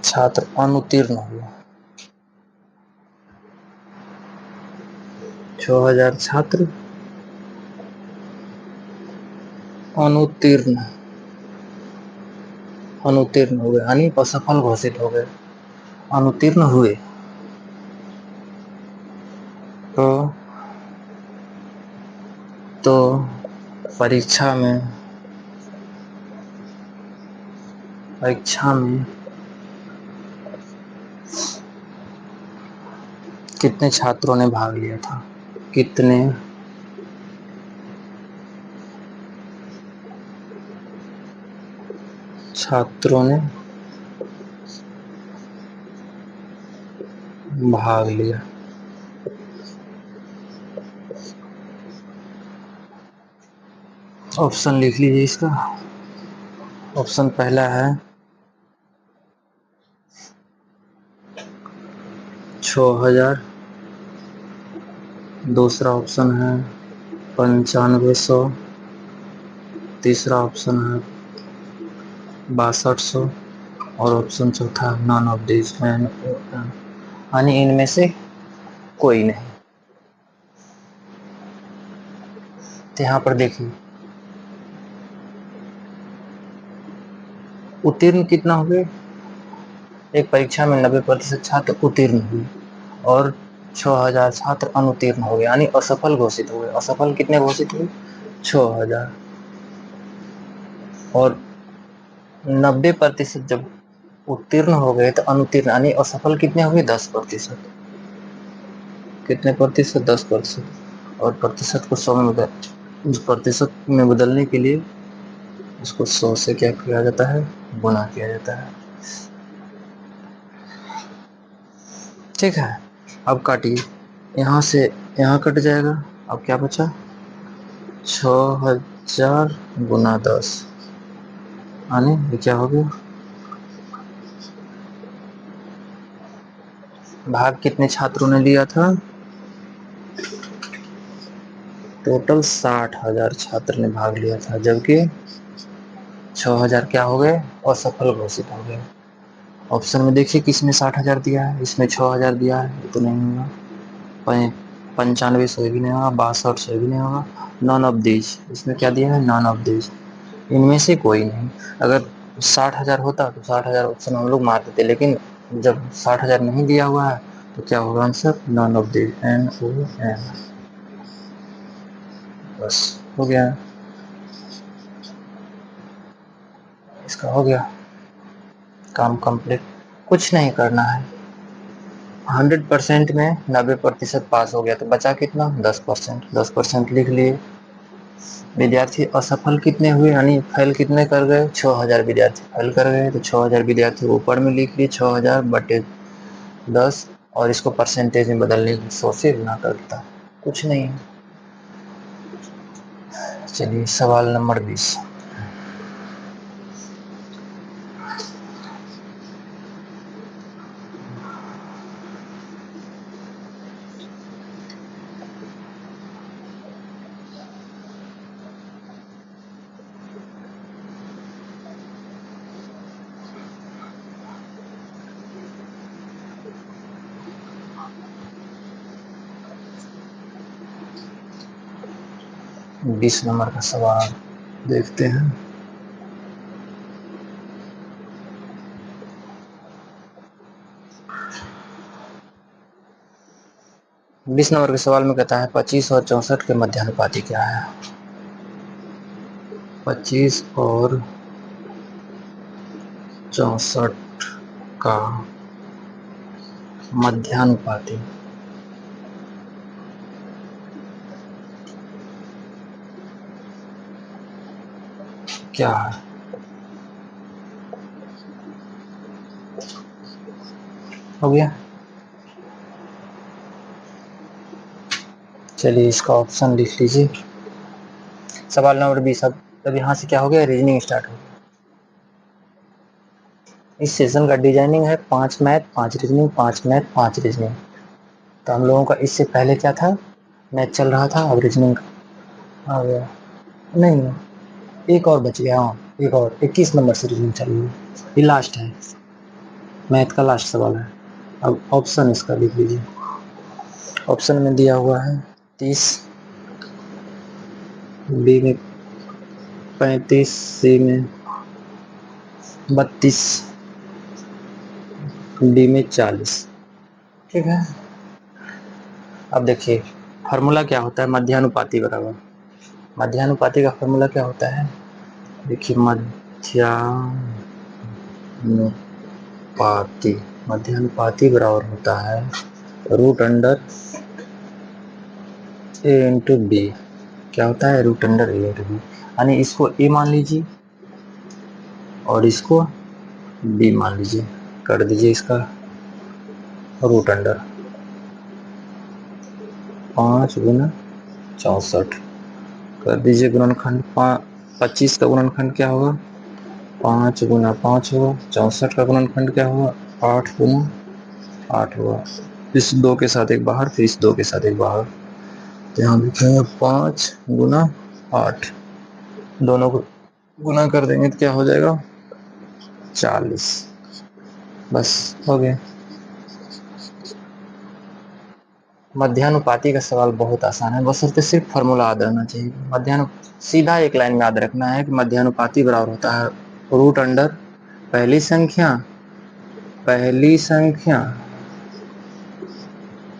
छात्र अनुत्तीर्ण हुए, 6,000 छात्र अनुत्तीर्ण अनुत्तीर्ण हो गए, यानी असफल घोषित हो गए, अनुत्तीर्ण हुए, तो तो परीक्षा में कितने छात्रों ने भाग लिया था, कितने छात्रों ने भाग लिया, ऑप्शन लिख लीजिए इसका। ऑप्शन पहला है 6,000, दूसरा ऑप्शन है 9500, तीसरा ऑप्शन है 6200, और ऑप्शन चौथा नॉन ऑफ दिस, यानी इनमें से कोई नहीं। तो यहाँ पर देखिए उत्तीर्ण कितना हुए, एक परीक्षा में 90% छात्र उत्तीर्ण हुए और 6,000 छात्र अनुत्तीर्ण हो गए, यानी असफल घोषित हुए, असफल कितने घोषित हुए 6,000, और 90% जब उत्तीर्ण हो गए तो अनुत्तीर्ण यानी असफल कितने हो गए 10%, कितने प्रतिशत 10%, और प्रतिशत को 100 में उस प्रतिशत में बदलने के लिए उसको 100 से क्या किया जाता है, गुना किया जाता है। ठीक है, अब काटिए, यहाँ से यहाँ कट जाएगा, अब क्या बचा 6,000 गुना 10, यानी ये क्या हो गया, भाग कितने छात्रों ने लिया था, टोटल 60,000 छात्र ने भाग लिया था, जबकि 6,000 क्या हो गए, असफल घोषित हो गए। ऑप्शन में देखिए किसने 60,000 दिया है, इसमें 6,000 दिया है, ये तो नहीं होगा, 9500 भी नहीं होगा, 6200 भी नहीं होगा, नॉन ऑफ दिस, इसमें क्या दिया है नॉन ऑफ दिस, इनमें से कोई नहीं। अगर 60,000 होता तो 60,000 ऑप्शन हम लोग मार देते, लेकिन जब 60,000 नहीं दिया हुआ है तो क्या होगा answer, none of this, NON, बस हो गया, इसका हो गया। काम कंप्लीट। कुछ नहीं करना है, 100% में 90% पास हो गया तो बचा कितना, 10%। 10% लिख लिए। विद्यार्थी असफल कितने हुए, यानी फेल कितने कर गए, 6000 विद्यार्थी फेल कर गए, तो 6000 विद्यार्थी ऊपर में लिख लिए 6000 बटे 10, और इसको परसेंटेज में बदलने की सोचे ना करता, कुछ नहीं है। चलिए सवाल नंबर 20। बीस नंबर का सवाल देखते हैं। बीस नंबर के सवाल में कहता है 25 और 64 के मध्यानुपाती क्या है। 25 और 64 का मध्यानुपाती क्या है। हो गया। चलिए इसका ऑप्शन लिख लीजिए। सवाल नंबर 20। अब यहाँ से क्या हो गया, रीजनिंग स्टार्ट हो गया। इस सेशन का डिजाइनिंग है 5 मैथ 5 रीजनिंग, 5 मैथ 5 रीजनिंग। तो हम लोगों का इससे पहले क्या था, मैथ चल रहा था, अब रीजनिंग आ गया। नहीं, एक और बच गया। हाँ, एक और 21 नंबर से रीजनिंग चल रही है, ये लास्ट है, मैथ का लास्ट सवाल है। अब ऑप्शन इसका लिख लीजिए। ऑप्शन में दिया हुआ है 30, बी में 35, सी में 32, डी में 40। ठीक है। अब देखिए फार्मूला क्या होता है, मध्यानुपाती बराबर, मध्यानुपाती का फार्मूला क्या होता है, देखिए मध्यानुपाती, मध्यानुपाती बराबर होता है रूट अंडर ए इंटू बी। क्या होता है, रूट अंडर ए इंटू बी, यानी इसको ए मान लीजिए और इसको बी मान लीजिए, कर दीजिए इसका रूट अंडर 5 गुना 64, कर दीजिए गुणनखंड। 25 का गुणनखंड क्या होगा, 5 गुना 5 होगा। 64 का गुणनखंड क्या होगा, 8 गुना 8 होगा। इस 2 के साथ एक बाहर, फिर इस 2 के साथ एक बाहर, तो यहाँ लिखेंगे 5 गुना 8, दोनों को गुना कर देंगे तो क्या हो जाएगा, 40। बस हो गया। मध्यानुपाती का सवाल बहुत आसान है, बस सिर्फ फार्मूला याद रहना चाहिए। सीधा एक लाइन में याद रखना है कि मध्यानुपाती बराबर होता है रूट अंडर पहली संख्या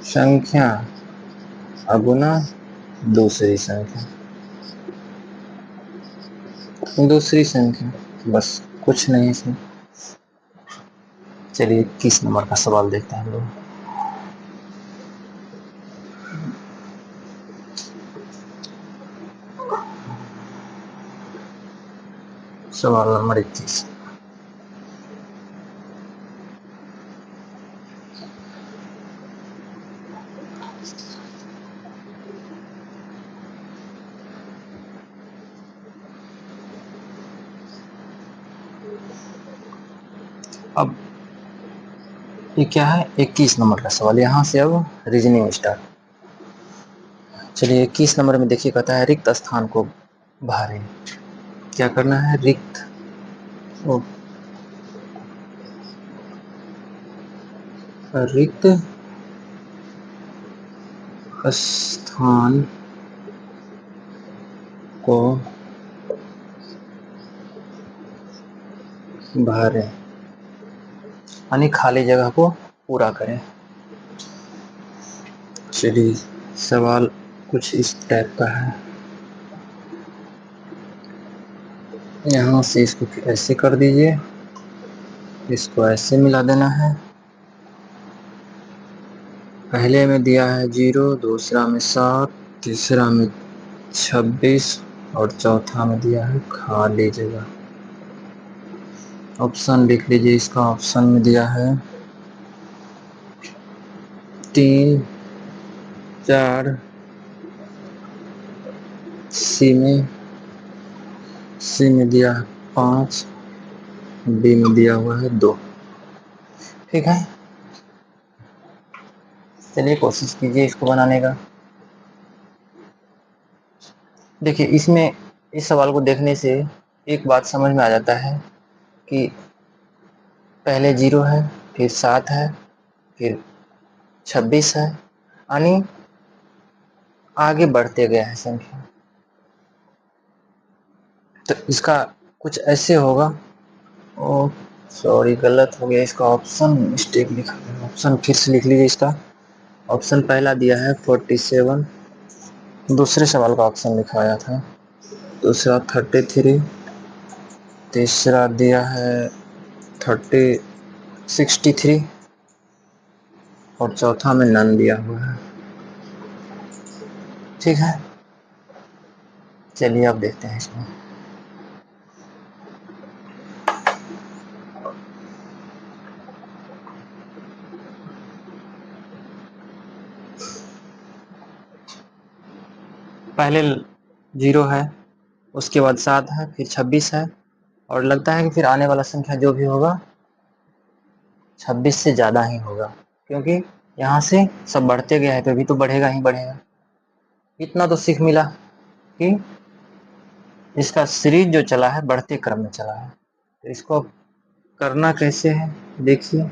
संख्या अगुना दूसरी संख्या, बस कुछ नहीं इसमें। चलिए 21 नंबर का सवाल देखते हैं हम लोग। सवाल नंबर 21। अब ये क्या है, 21 नंबर का सवाल, यहाँ से अब रीजनिंग स्टार्ट। चलिए 21 नंबर में देखिए, कहता है रिक्त स्थान को भरें। क्या करना है, रिक्त स्थान को भरें, यानी खाली जगह को पूरा करें। चलिए सवाल कुछ इस टाइप का है, यहाँ से इसको ऐसे कर दीजिए इसको ऐसे मिला देना है। पहले में दिया है 0, दूसरा में 7, तीसरा में 26 और चौथा में दिया है खाली जगह। ऑप्शन लिख लीजिए, इसका ऑप्शन में दिया है 3, 4, सी में दिया है 5, डी में दिया हुआ है 2। ठीक है, चलिए कोशिश कीजिए इसको बनाने का। देखिए इसमें इस सवाल को देखने से एक बात समझ में आ जाता है कि पहले 0 है, फिर 7 है, फिर 26 है, यानी आगे बढ़ते गया है संख्या। तो इसका कुछ ऐसे होगा। ओ सॉरी, गलत हो गया, इसका ऑप्शन मिस्टेक लिखा है। ऑप्शन फिर से लिख लीजिए। इसका ऑप्शन पहला दिया है 47, दूसरे सवाल का ऑप्शन लिखवाया था, दूसरा 33, तीसरा दिया है 63 और चौथा में नन दिया हुआ है। ठीक है, चलिए अब देखते हैं इसमें। पहले 0 है, उसके बाद 7 है, फिर 26 है, और लगता है कि फिर आने वाला संख्या जो भी होगा 26 से ज़्यादा ही होगा, क्योंकि यहाँ से सब बढ़ते गया है तो भी तो बढ़ेगा ही बढ़ेगा। इतना तो सीख मिला कि इसका सीरीज जो चला है बढ़ते क्रम में चला है। तो इसको करना कैसे है देखिए।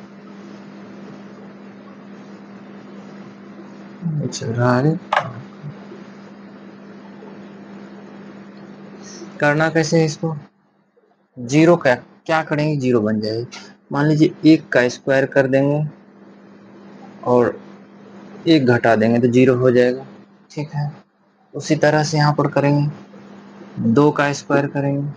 चल रहा है, करना कैसे है इसको। 0 का क्या करेंगे, 0 बन जाएगी। मान लीजिए 1 का स्क्वायर कर देंगे और 1 घटा देंगे तो 0 हो जाएगा। ठीक है, उसी तरह से यहाँ पर करेंगे। 2 का स्क्वायर करेंगे,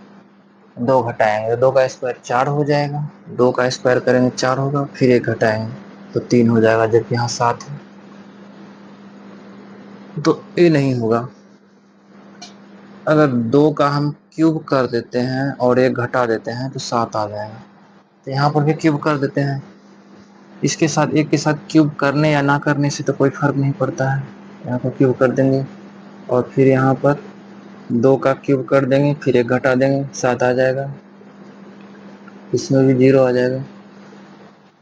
2 घटाएंगे तो 2 का स्क्वायर 4 हो जाएगा। 2 का स्क्वायर करेंगे 4 होगा, फिर 1 घटाएंगे तो 3 हो जाएगा, जबकि यहाँ 7 है तो ये नहीं होगा। अगर 2 का हम क्यूब कर देते हैं और 1 घटा देते हैं तो 7 आ जाएगा। तो यहाँ पर भी क्यूब कर देते हैं, इसके साथ एक के साथ क्यूब करने या ना करने से तो कोई फर्क नहीं पड़ता है। यहाँ पर क्यूब कर देंगे और फिर यहाँ पर 2 का क्यूब कर देंगे, फिर 1 घटा देंगे, 7 आ जाएगा। इसमें भी 0 आ जाएगा।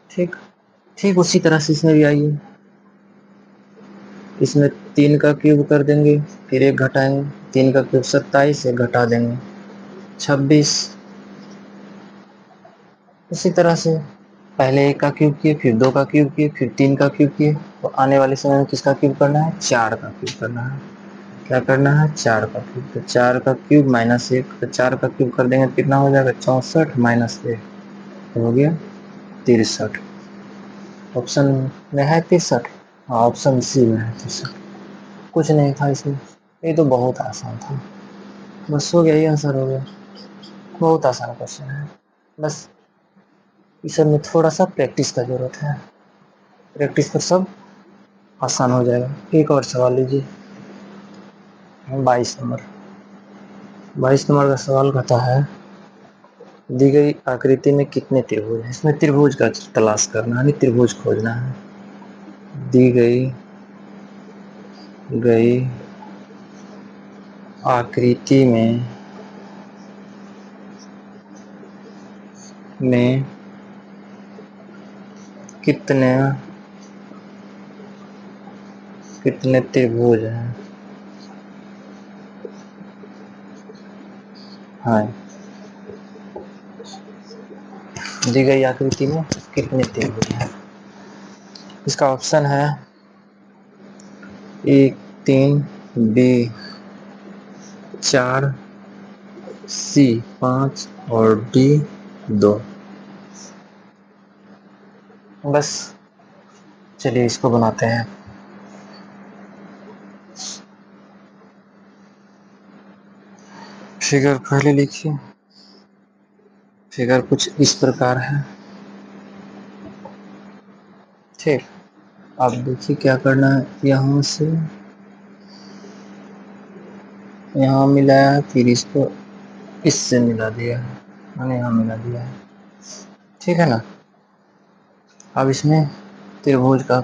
ठीक ठीक उसी तरह से इसमें भी आइए। इसमें 3 का क्यूब कर देंगे, फिर 1 घटाएंगे, 3 का क्यूब 27, 1 घटा देंगे 26। इसी तरह से पहले 1 का क्यूब किए, फिर 2 का क्यूब किए, फिर 3 का क्यूब किए, तो आने वाले समय में किसका क्यूब करना है, 4 का क्यूब करना है। क्या करना है, 4 का क्यूब। तो 4 का क्यूब माइनस 1, तो 4 का क्यूब कर देंगे तो कितना हो जाएगा, 64 माइनस 1 हो गया 63। ऑप्शन में है 63। हाँ, ऑप्शन सी में है 63। कुछ नहीं था इसमें, ये तो बहुत आसान था। बस हो गया, ये आंसर हो गया। बहुत आसान क्वेश्चन है, बस इस सब में थोड़ा सा प्रैक्टिस का जरूरत है। प्रैक्टिस पर सब आसान हो जाएगा। एक और सवाल लीजिए, 22 नंबर। 22 नंबर का सवाल कहता है, दी गई आकृति में कितने त्रिभुज हैं। इसमें त्रिभुज का तलाश करना है, त्रिभुज खोजना है। दी गई आकृति में कितने कितने त्रिभुज हैं। हाँ, दी गई आकृति में कितने त्रिभुज हैं। इसका ऑप्शन है 1, 3, बी 4, सी 5 और डी 2। बस चलिए इसको बनाते हैं। फिगर पहले लिखिए। फिगर कुछ इस प्रकार है। ठीक, अब देखिए क्या करना है, यहाँ से यहाँ मिलाया है, फिर इसको इससे मिला दिया है, मैंने यहाँ मिला दिया है, ठीक है ना। अब इसमें त्रिभुज का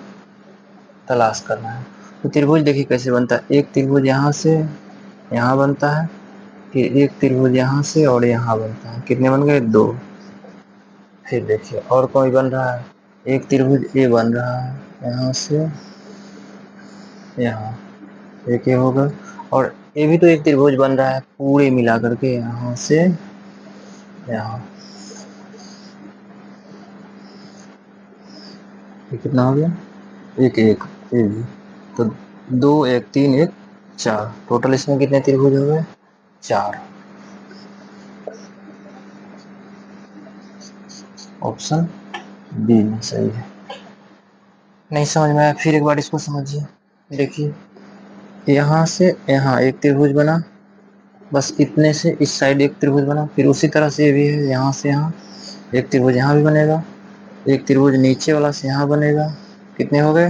तलाश करना है। तो त्रिभुज देखिए कैसे बनता है, एक त्रिभुज यहाँ से यहाँ बनता है, फिर एक त्रिभुज यहाँ से और यहाँ बनता है, कितने बन गए, 2। फिर देखिए और कोई बन रहा है, एक त्रिभुज ये बन रहा है यहाँ से यहाँ, एक ये होगा, और ये भी तो एक त्रिभुज बन रहा है पूरे मिला करके यहाँ से यहाँ, ये कितना हो गया, एक एक ये भी, तो 2 1 3 1 4, टोटल इसमें कितने त्रिभुज हो गए, 4। ऑप्शन बी में सही है। नहीं समझ में आया, फिर एक बार इसको समझिए। देखिए यहाँ से यहाँ एक त्रिभुज बना, बस इतने से इस साइड एक त्रिभुज बना, फिर उसी तरह से ये भी है, यहाँ से यहाँ एक त्रिभुज यहाँ भी बनेगा, एक त्रिभुज नीचे वाला से यहाँ बनेगा, कितने हो गए,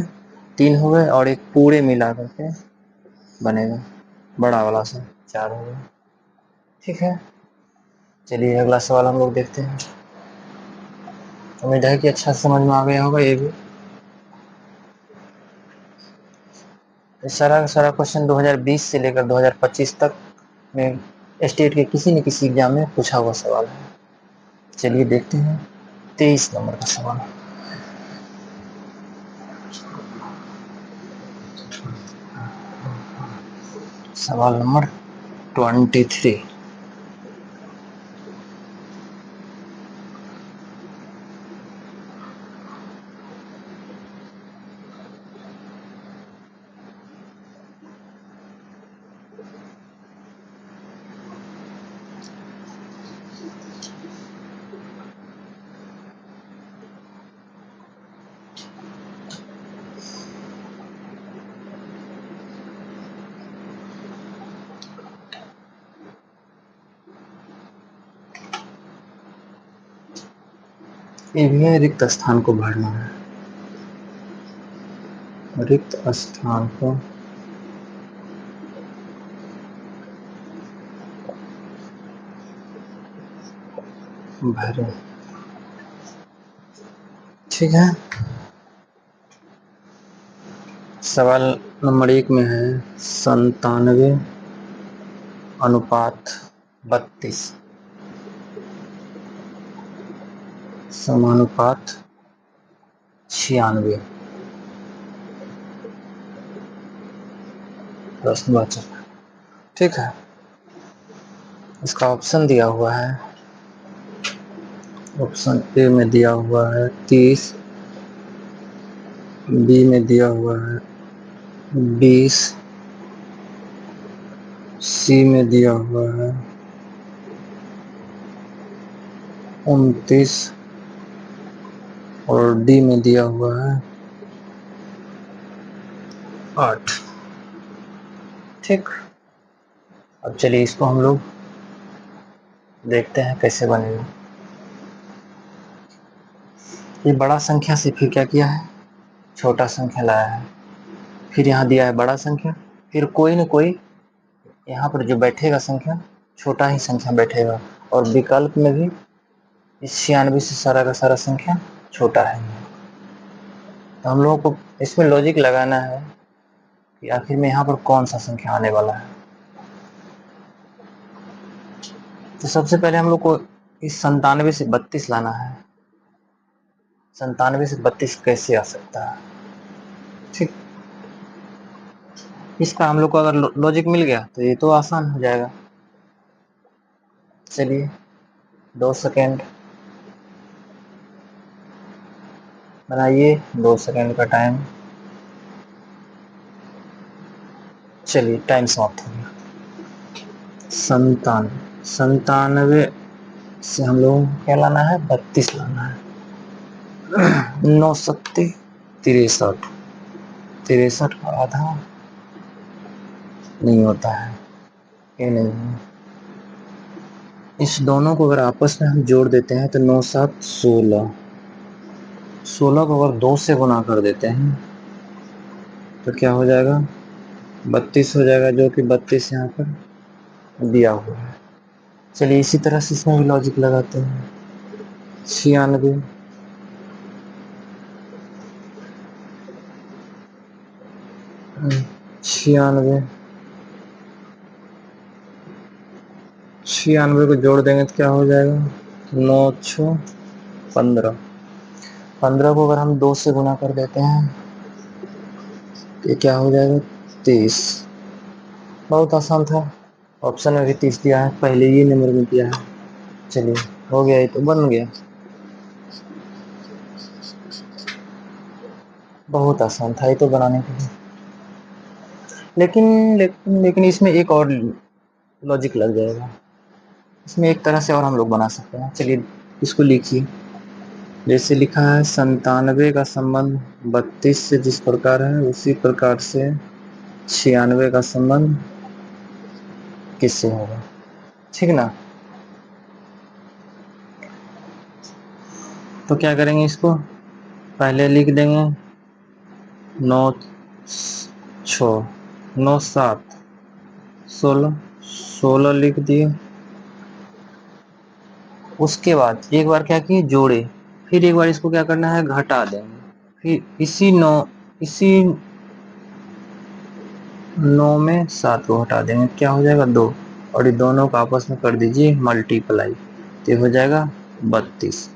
3 हो गए, और एक पूरे मिला करके बनेगा बड़ा वाला से 4 हो गए। ठीक है, चलिए अगला सवाल हम लोग देखते हैं। उम्मीद है कि अच्छा समझ में आ गया होगा ये भी। सारा का सारा क्वेश्चन 2020 से लेकर 2025 तक में स्टेट के किसी न किसी एग्जाम में पूछा हुआ सवाल है। चलिए देखते हैं 23 नंबर का सवाल। सवाल नंबर 23। ये भी है, रिक्त स्थान को भरना है, रिक्त स्थान को भरें। ठीक है, सवाल नंबर 1 में है 97:32 समानुपात 96 प्रश्नवाचक। ठीक है, इसका ऑप्शन दिया हुआ है, ऑप्शन ए में दिया हुआ है 30, बी में दिया हुआ है 20, सी में दिया हुआ है 29 और डी में दिया हुआ है 8। ठीक, अब चलिए इसको हम लोग देखते हैं कैसे बनेगा। ये बड़ा संख्या से फिर क्या किया है, छोटा संख्या लाया है, फिर यहाँ दिया है बड़ा संख्या, फिर कोई न कोई यहाँ पर जो बैठेगा संख्या छोटा ही संख्या बैठेगा, और विकल्प में भी इस 96 से सारा का सारा संख्या छोटा है। तो हम लोगों को इसमें लॉजिक लगाना है कि आखिर में यहाँ पर कौन सा संख्या आने वाला है। तो सबसे पहले हम लोग को इस 97 से 32 लाना है। 97 से 32 कैसे आ सकता है, ठीक, इसका हम लोग को अगर लॉजिक मिल गया तो ये तो आसान हो जाएगा। चलिए 2 सेकेंड बनाइए, 2 सेकेंड का टाइम, चलिए टाइम समाप्त हो गया। 97 से हम लोगों को क्या लाना है, 32 लाना है। 9 सत्ते 63, 63 का आधा नहीं होता है, ये नहीं, इस दोनों को अगर आपस में हम जोड़ देते हैं तो 9 7 16, 16 को अगर 2 से गुना कर देते हैं तो क्या हो जाएगा, 32 हो जाएगा, जो कि 32 यहाँ पर दिया हुआ है। चलिए इसी तरह से इसमें भी लॉजिक लगाते हैं। 96, 96, 96 को जोड़ देंगे तो क्या हो जाएगा, 9 6 15। 15 को अगर हम 2 से गुना कर देते हैं तो ये क्या हो जाएगा, 30। बहुत आसान था, ऑप्शन में भी 30 दिया है, पहले ही नंबर में दिया है। चलिए हो गया, ये तो बन गया, बहुत आसान था ये तो बनाने के लिए। लेकिन इसमें एक और लॉजिक लग जाएगा, इसमें एक तरह से और हम लोग बना सकते हैं। चलिए इसको लिखिए, जैसे लिखा है 97 का संबंध 32 से जिस प्रकार है उसी प्रकार से 96 का संबंध किससे होगा, ठीक ना। तो क्या करेंगे, इसको पहले लिख देंगे 9 6 9 7 16, 16 लिख दिए। उसके बाद एक बार क्या किए, जोड़े, फिर एक बार इसको क्या करना है, घटा देंगे, फिर इसी 9 में 7 को हटा देंगे, क्या हो जाएगा 2, और ये दोनों को आपस में कर दीजिए मल्टीप्लाई, तो ये हो जाएगा 32।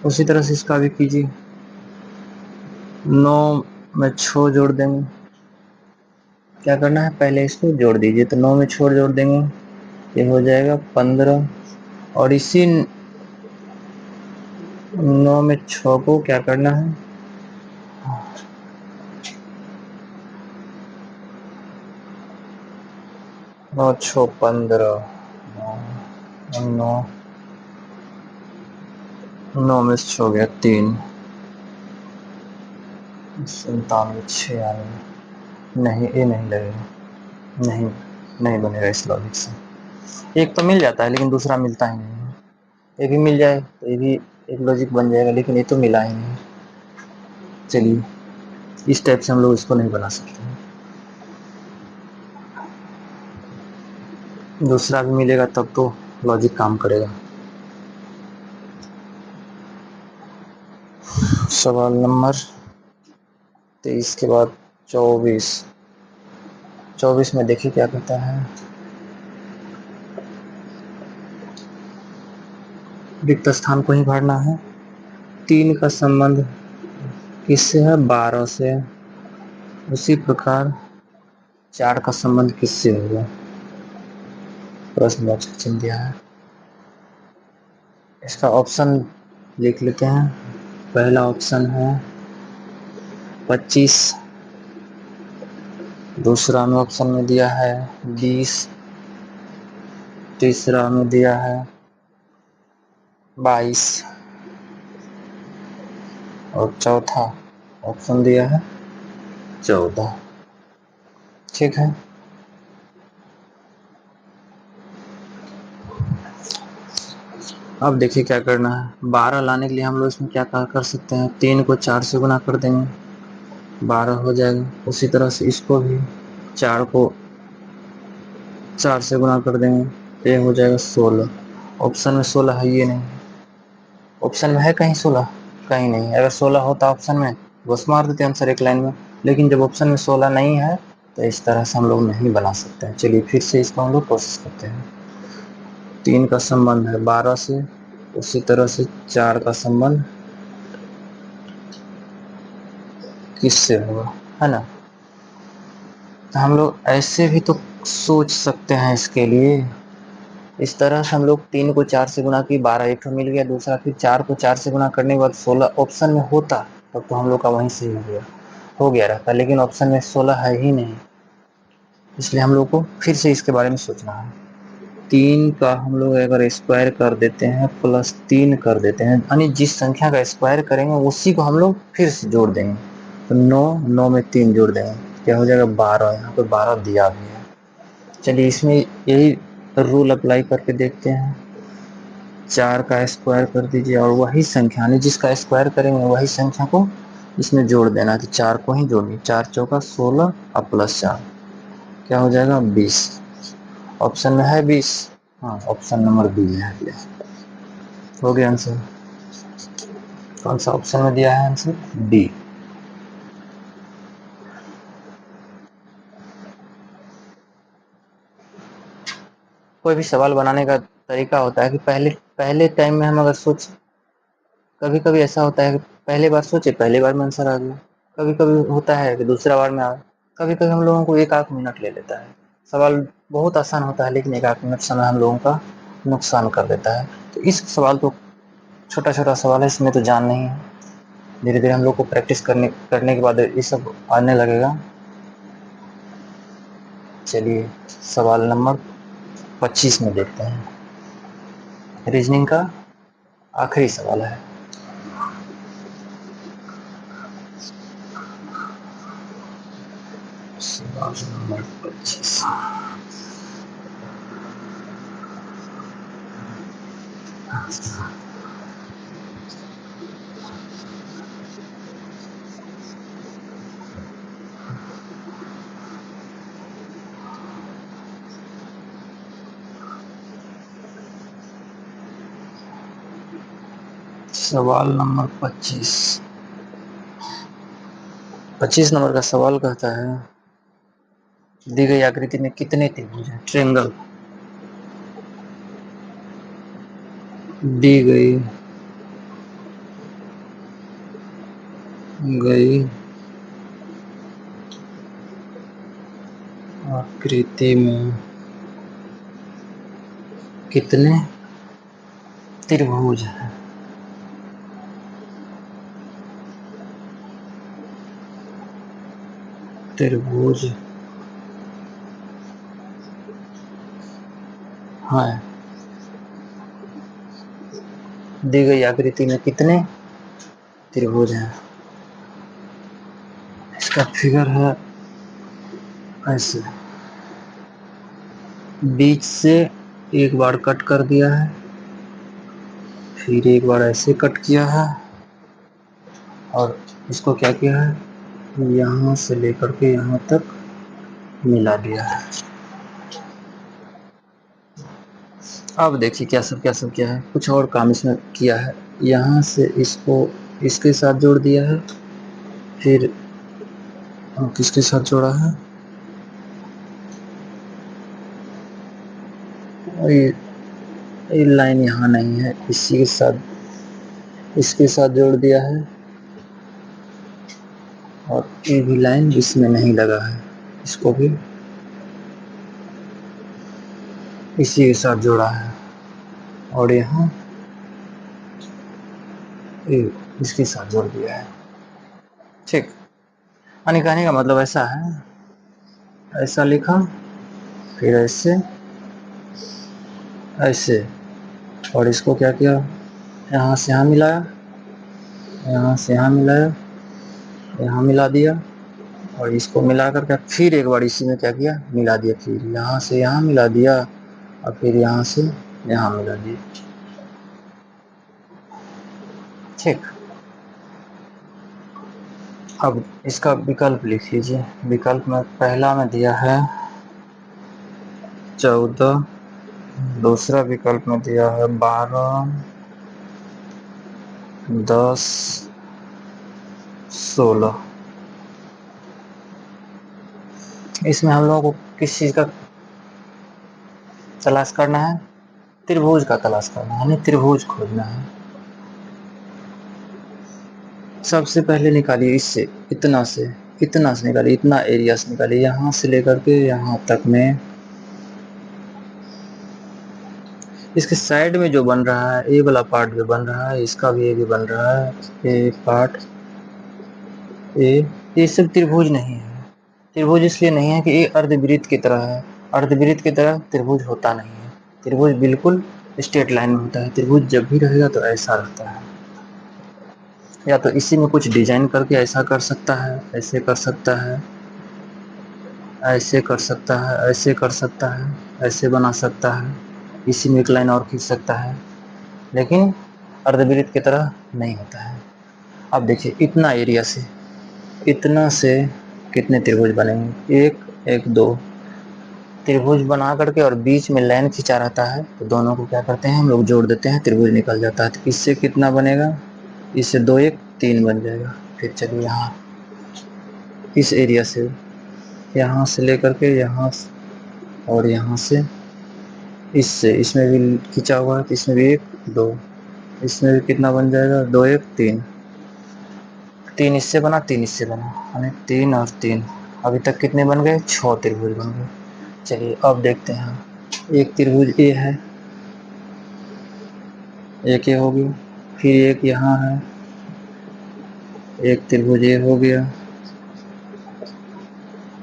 उसी तरह से इसका भी कीजिए, 9 में 6 जोड़ देंगे, क्या करना है, पहले इसको जोड़ दीजिए, तो 9 में 6 जोड़ देंगे, ये हो जाएगा 15, और इसी 9 में 6 को क्या करना है, 9 6 15, 9 9 में से 6 हो गया 3, 97 96, नहीं ये नहीं लगेगा, नहीं नहीं बनेगा इस लॉजिक से। एक तो मिल जाता है लेकिन दूसरा मिलता ही नहीं है, ये भी मिल जाए तो ये भी एक लॉजिक बन जाएगा, लेकिन ये तो मिला ही नहीं। चलिए इस टाइप से हम लोग इसको नहीं बना सकते हैं, दूसरा भी मिलेगा तब तो लॉजिक काम करेगा। सवाल नंबर 23 के बाद 24, 24 में देखिए क्या कहता है, रिक्त स्थान को ही भरना है। 3 का संबंध किससे है, 12 से, उसी प्रकार 4 का संबंध किससे होगा, प्रश्न बॉक्स चिन्ह दिया है। इसका ऑप्शन लिख लेते हैं। पहला ऑप्शन है 25, दूसरा में ऑप्शन में दिया है 20, तीसरा में दिया है 22, और चौथा ऑप्शन दिया है 14। ठीक है, अब देखिए क्या करना है। 12 लाने के लिए हम लोग इसमें क्या कर सकते हैं, 3 को 4 से गुना कर देंगे, 12 हो जाएगा। उसी तरह से इसको भी 4 को 4 से गुना कर देंगे, ये हो जाएगा 16। ऑप्शन में 16 है ये नहीं, ऑप्शन में है कहीं 16, कहीं नहीं। अगर 16 होता ऑप्शन में बस मार देते आंसर एक लाइन में, लेकिन जब ऑप्शन में 16 नहीं है तो इस तरह से हम लोग नहीं बना सकते हैं। चलिए फिर से इसको हम लोग कोशिश करते हैं। 3 का संबंध है 12 से, उसी तरह से 4 का संबंध किससे होगा, है ना। तो हम लोग ऐसे भी तो सोच सकते हैं इसके लिए, इस तरह से हम लोग 3 को 4 से गुना की, 12 एक मिल गया, दूसरा फिर 4 को 4 से गुना करने के बाद 16 ऑप्शन में होता तब तो हम लोग का वहीं से हो गया रहता, लेकिन ऑप्शन में 16 है ही नहीं, इसलिए हम लोग को फिर से इसके बारे में सोचना है। 3 का हम लोग अगर स्क्वायर कर देते हैं प्लस 3 कर देते हैं, यानी जिस संख्या का स्क्वायर करेंगे उसी को हम लोग फिर से जोड़ देंगे, तो 9 में 3 जोड़ देंगे, क्या हो जाएगा 12, यहाँ पे 12 दिया भी है। चलिए इसमें यही रूल अप्लाई करके देखते हैं। 4 का स्क्वायर कर दीजिए और वही संख्या यानी जिसका स्क्वायर करेंगे वही संख्या को इसमें जोड़ देना, तो 4 को ही जोड़िए। 4 चौका 16 और प्लस 4 क्या हो जाएगा 20। ऑप्शन में है 20। हाँ, ऑप्शन नंबर बी है। हो गया आंसर। कौन सा ऑप्शन में दिया है आंसर? डी। कोई भी सवाल बनाने का तरीका होता है कि पहले पहले टाइम में हम अगर सोच, कभी कभी ऐसा होता है कि पहली बार सोचे पहली बार में आंसर आ गया, कभी कभी होता है कि दूसरा बार में आ, कभी कभी हम लोगों को एक आध मिनट ले लेता है। सवाल बहुत आसान होता है लेकिन एक आध मिनट समय हम लोगों का नुकसान कर देता है। तो इस सवाल तो छोटा छोटा सवाल है, इसमें तो जान नहीं है। धीरे धीरे हम लोग को प्रैक्टिस करने के बाद ये सब आने लगेगा। चलिए सवाल नंबर 25 में देखते हैं। रीजनिंग का आखिरी सवाल है। सवाल नंबर 25। सवाल नंबर 25 नंबर का सवाल कहता है दी गई आकृति में कितने त्रिभुज हैं? ट्रायंगल दी गई आकृति में कितने त्रिभुज हैं? त्रिभुज हाँ, दी गई आकृति में कितने त्रिभुज हैं? इसका फिगर है ऐसे, बीच से एक बार कट कर दिया है, फिर एक बार ऐसे कट किया है और इसको क्या किया है यहाँ से लेकर के यहाँ तक मिला दिया है। अब देखिए क्या सब किया है, कुछ और काम इसमें किया है। यहाँ से इसको इसके साथ जोड़ दिया है, फिर किसके साथ जोड़ा है, ये लाइन यहाँ नहीं है, इसी के साथ इसके साथ जोड़ दिया है और ये भी लाइन इसमें नहीं लगा है, इसको भी इसी के साथ जोड़ा है और यहाँ इसके साथ जोड़ दिया है। ठीक, यानी कहने का मतलब ऐसा है, ऐसा लिखा फिर ऐसे ऐसे और इसको क्या किया, यहाँ से यहाँ मिलाया, यहाँ से यहाँ मिलाया, यहाँ मिला दिया और इसको मिला करके फिर एक बार इसी में क्या किया मिला दिया, फिर यहाँ से यहाँ मिला दिया और फिर यहाँ से यहाँ मिला दिया। ठीक, अब इसका विकल्प लिख लीजिए। विकल्प में पहला में दिया है 14, दूसरा विकल्प में दिया है 12, 10, 16। इसमें हम लोगों को किस चीज़ का तलाश करना है? त्रिभुज का तलाश करना है, यानी त्रिभुज खोजना है। सबसे पहले निकालिए इससे, इतना से निकालिए, इतना एरिया से निकालिए, यहाँ से लेकर के यहाँ तक में इसके साइड में जो बन रहा है, ए वाला पार्ट जो बन रहा है, इसका भी ए भी बन रहा है, ए पार्ट ए, ये सब त्रिभुज नहीं है। त्रिभुज इसलिए नहीं है कि ये अर्धवृत्त की तरह है, अर्धवृत्त की तरह त्रिभुज होता नहीं है। त्रिभुज बिल्कुल स्ट्रेट लाइन में होता है। त्रिभुज जब भी रहेगा तो ऐसा रहता है, या तो इसी में कुछ डिजाइन करके ऐसा कर सकता है, ऐसे कर सकता है, ऐसे कर सकता है, ऐसे कर सकता है, ऐसे बना सकता है, इसी में एक लाइन और खींच सकता है, लेकिन अर्धवृत्त की तरह नहीं होता है। अब देखिए इतना एरिया से, इतना से कितने त्रिभुज बनेंगे, एक एक दो त्रिभुज बना करके और बीच में लाइन खींचा रहता है, तो दोनों को क्या करते हैं हम लोग जोड़ देते हैं, त्रिभुज निकल जाता है। तो इससे कितना बनेगा, इससे दो एक तीन बन जाएगा। फिर चलिए यहाँ इस एरिया से, यहाँ से लेकर के यहाँ और यहाँ से इससे, इसमें भी खींचा हुआ है तो इसमें भी एक दो, इसमें भी कितना बन जाएगा, दो एक तीन, तीन इससे बना तीन इससे बना, हमें तीन और तीन, अभी तक कितने बन गए, 6 त्रिभुज बन गए। चलिए अब देखते हैं, एक त्रिभुज ए है, एक ये हो गया, फिर एक यहाँ है, एक त्रिभुज ये हो गया।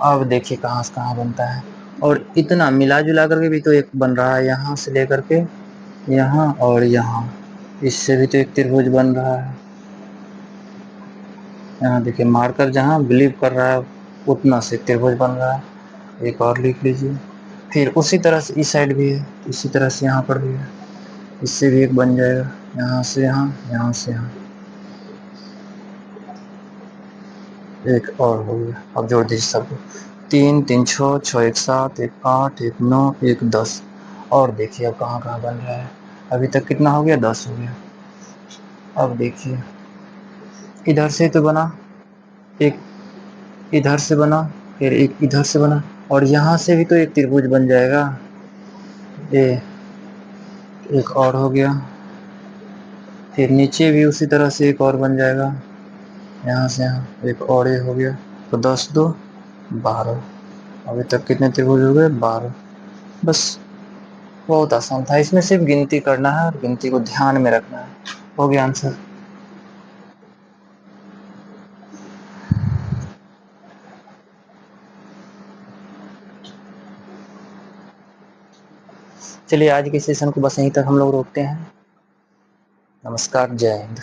अब देखिए कहाँ से कहाँ बनता है, और इतना मिला जुला करके भी तो एक बन रहा है, यहाँ से लेकर के यहाँ और यहाँ, इससे भी तो एक त्रिभुज बन रहा है। यहाँ देखिए मार्कर जहाँ बिलीव कर रहा है उतना से त्रिभुज बन रहा है। एक और लिख लीजिए। फिर उसी तरह से इस साइड भी है, इसी तरह से यहाँ पर भी है, इससे भी एक बन जाएगा, यहाँ से यहाँ, यहाँ से यहाँ, एक और हो गया। अब जोड़ दीजिए सबको, तीन तीन छः, छः एक सात, एक आठ, एक नौ, एक 10। और देखिए अब कहाँ कहाँ बन रहा है, अभी तक कितना हो गया, 10 हो गया। अब देखिए इधर से तो बना, एक इधर से बना, फिर एक इधर से बना, और यहाँ से भी तो एक त्रिभुज बन जाएगा, ये एक और हो गया। फिर नीचे भी उसी तरह से एक और बन जाएगा, यहाँ से यहाँ एक और ये हो गया। तो 10 दो 12, अभी तक कितने त्रिभुज हो गए, 12। बस बहुत आसान था, इसमें सिर्फ गिनती करना है और गिनती को ध्यान में रखना है। हो गया आंसर। चलिए आज के सेशन को बस यहीं तक हम लोग रोकते हैं। नमस्कार, जय हिंद।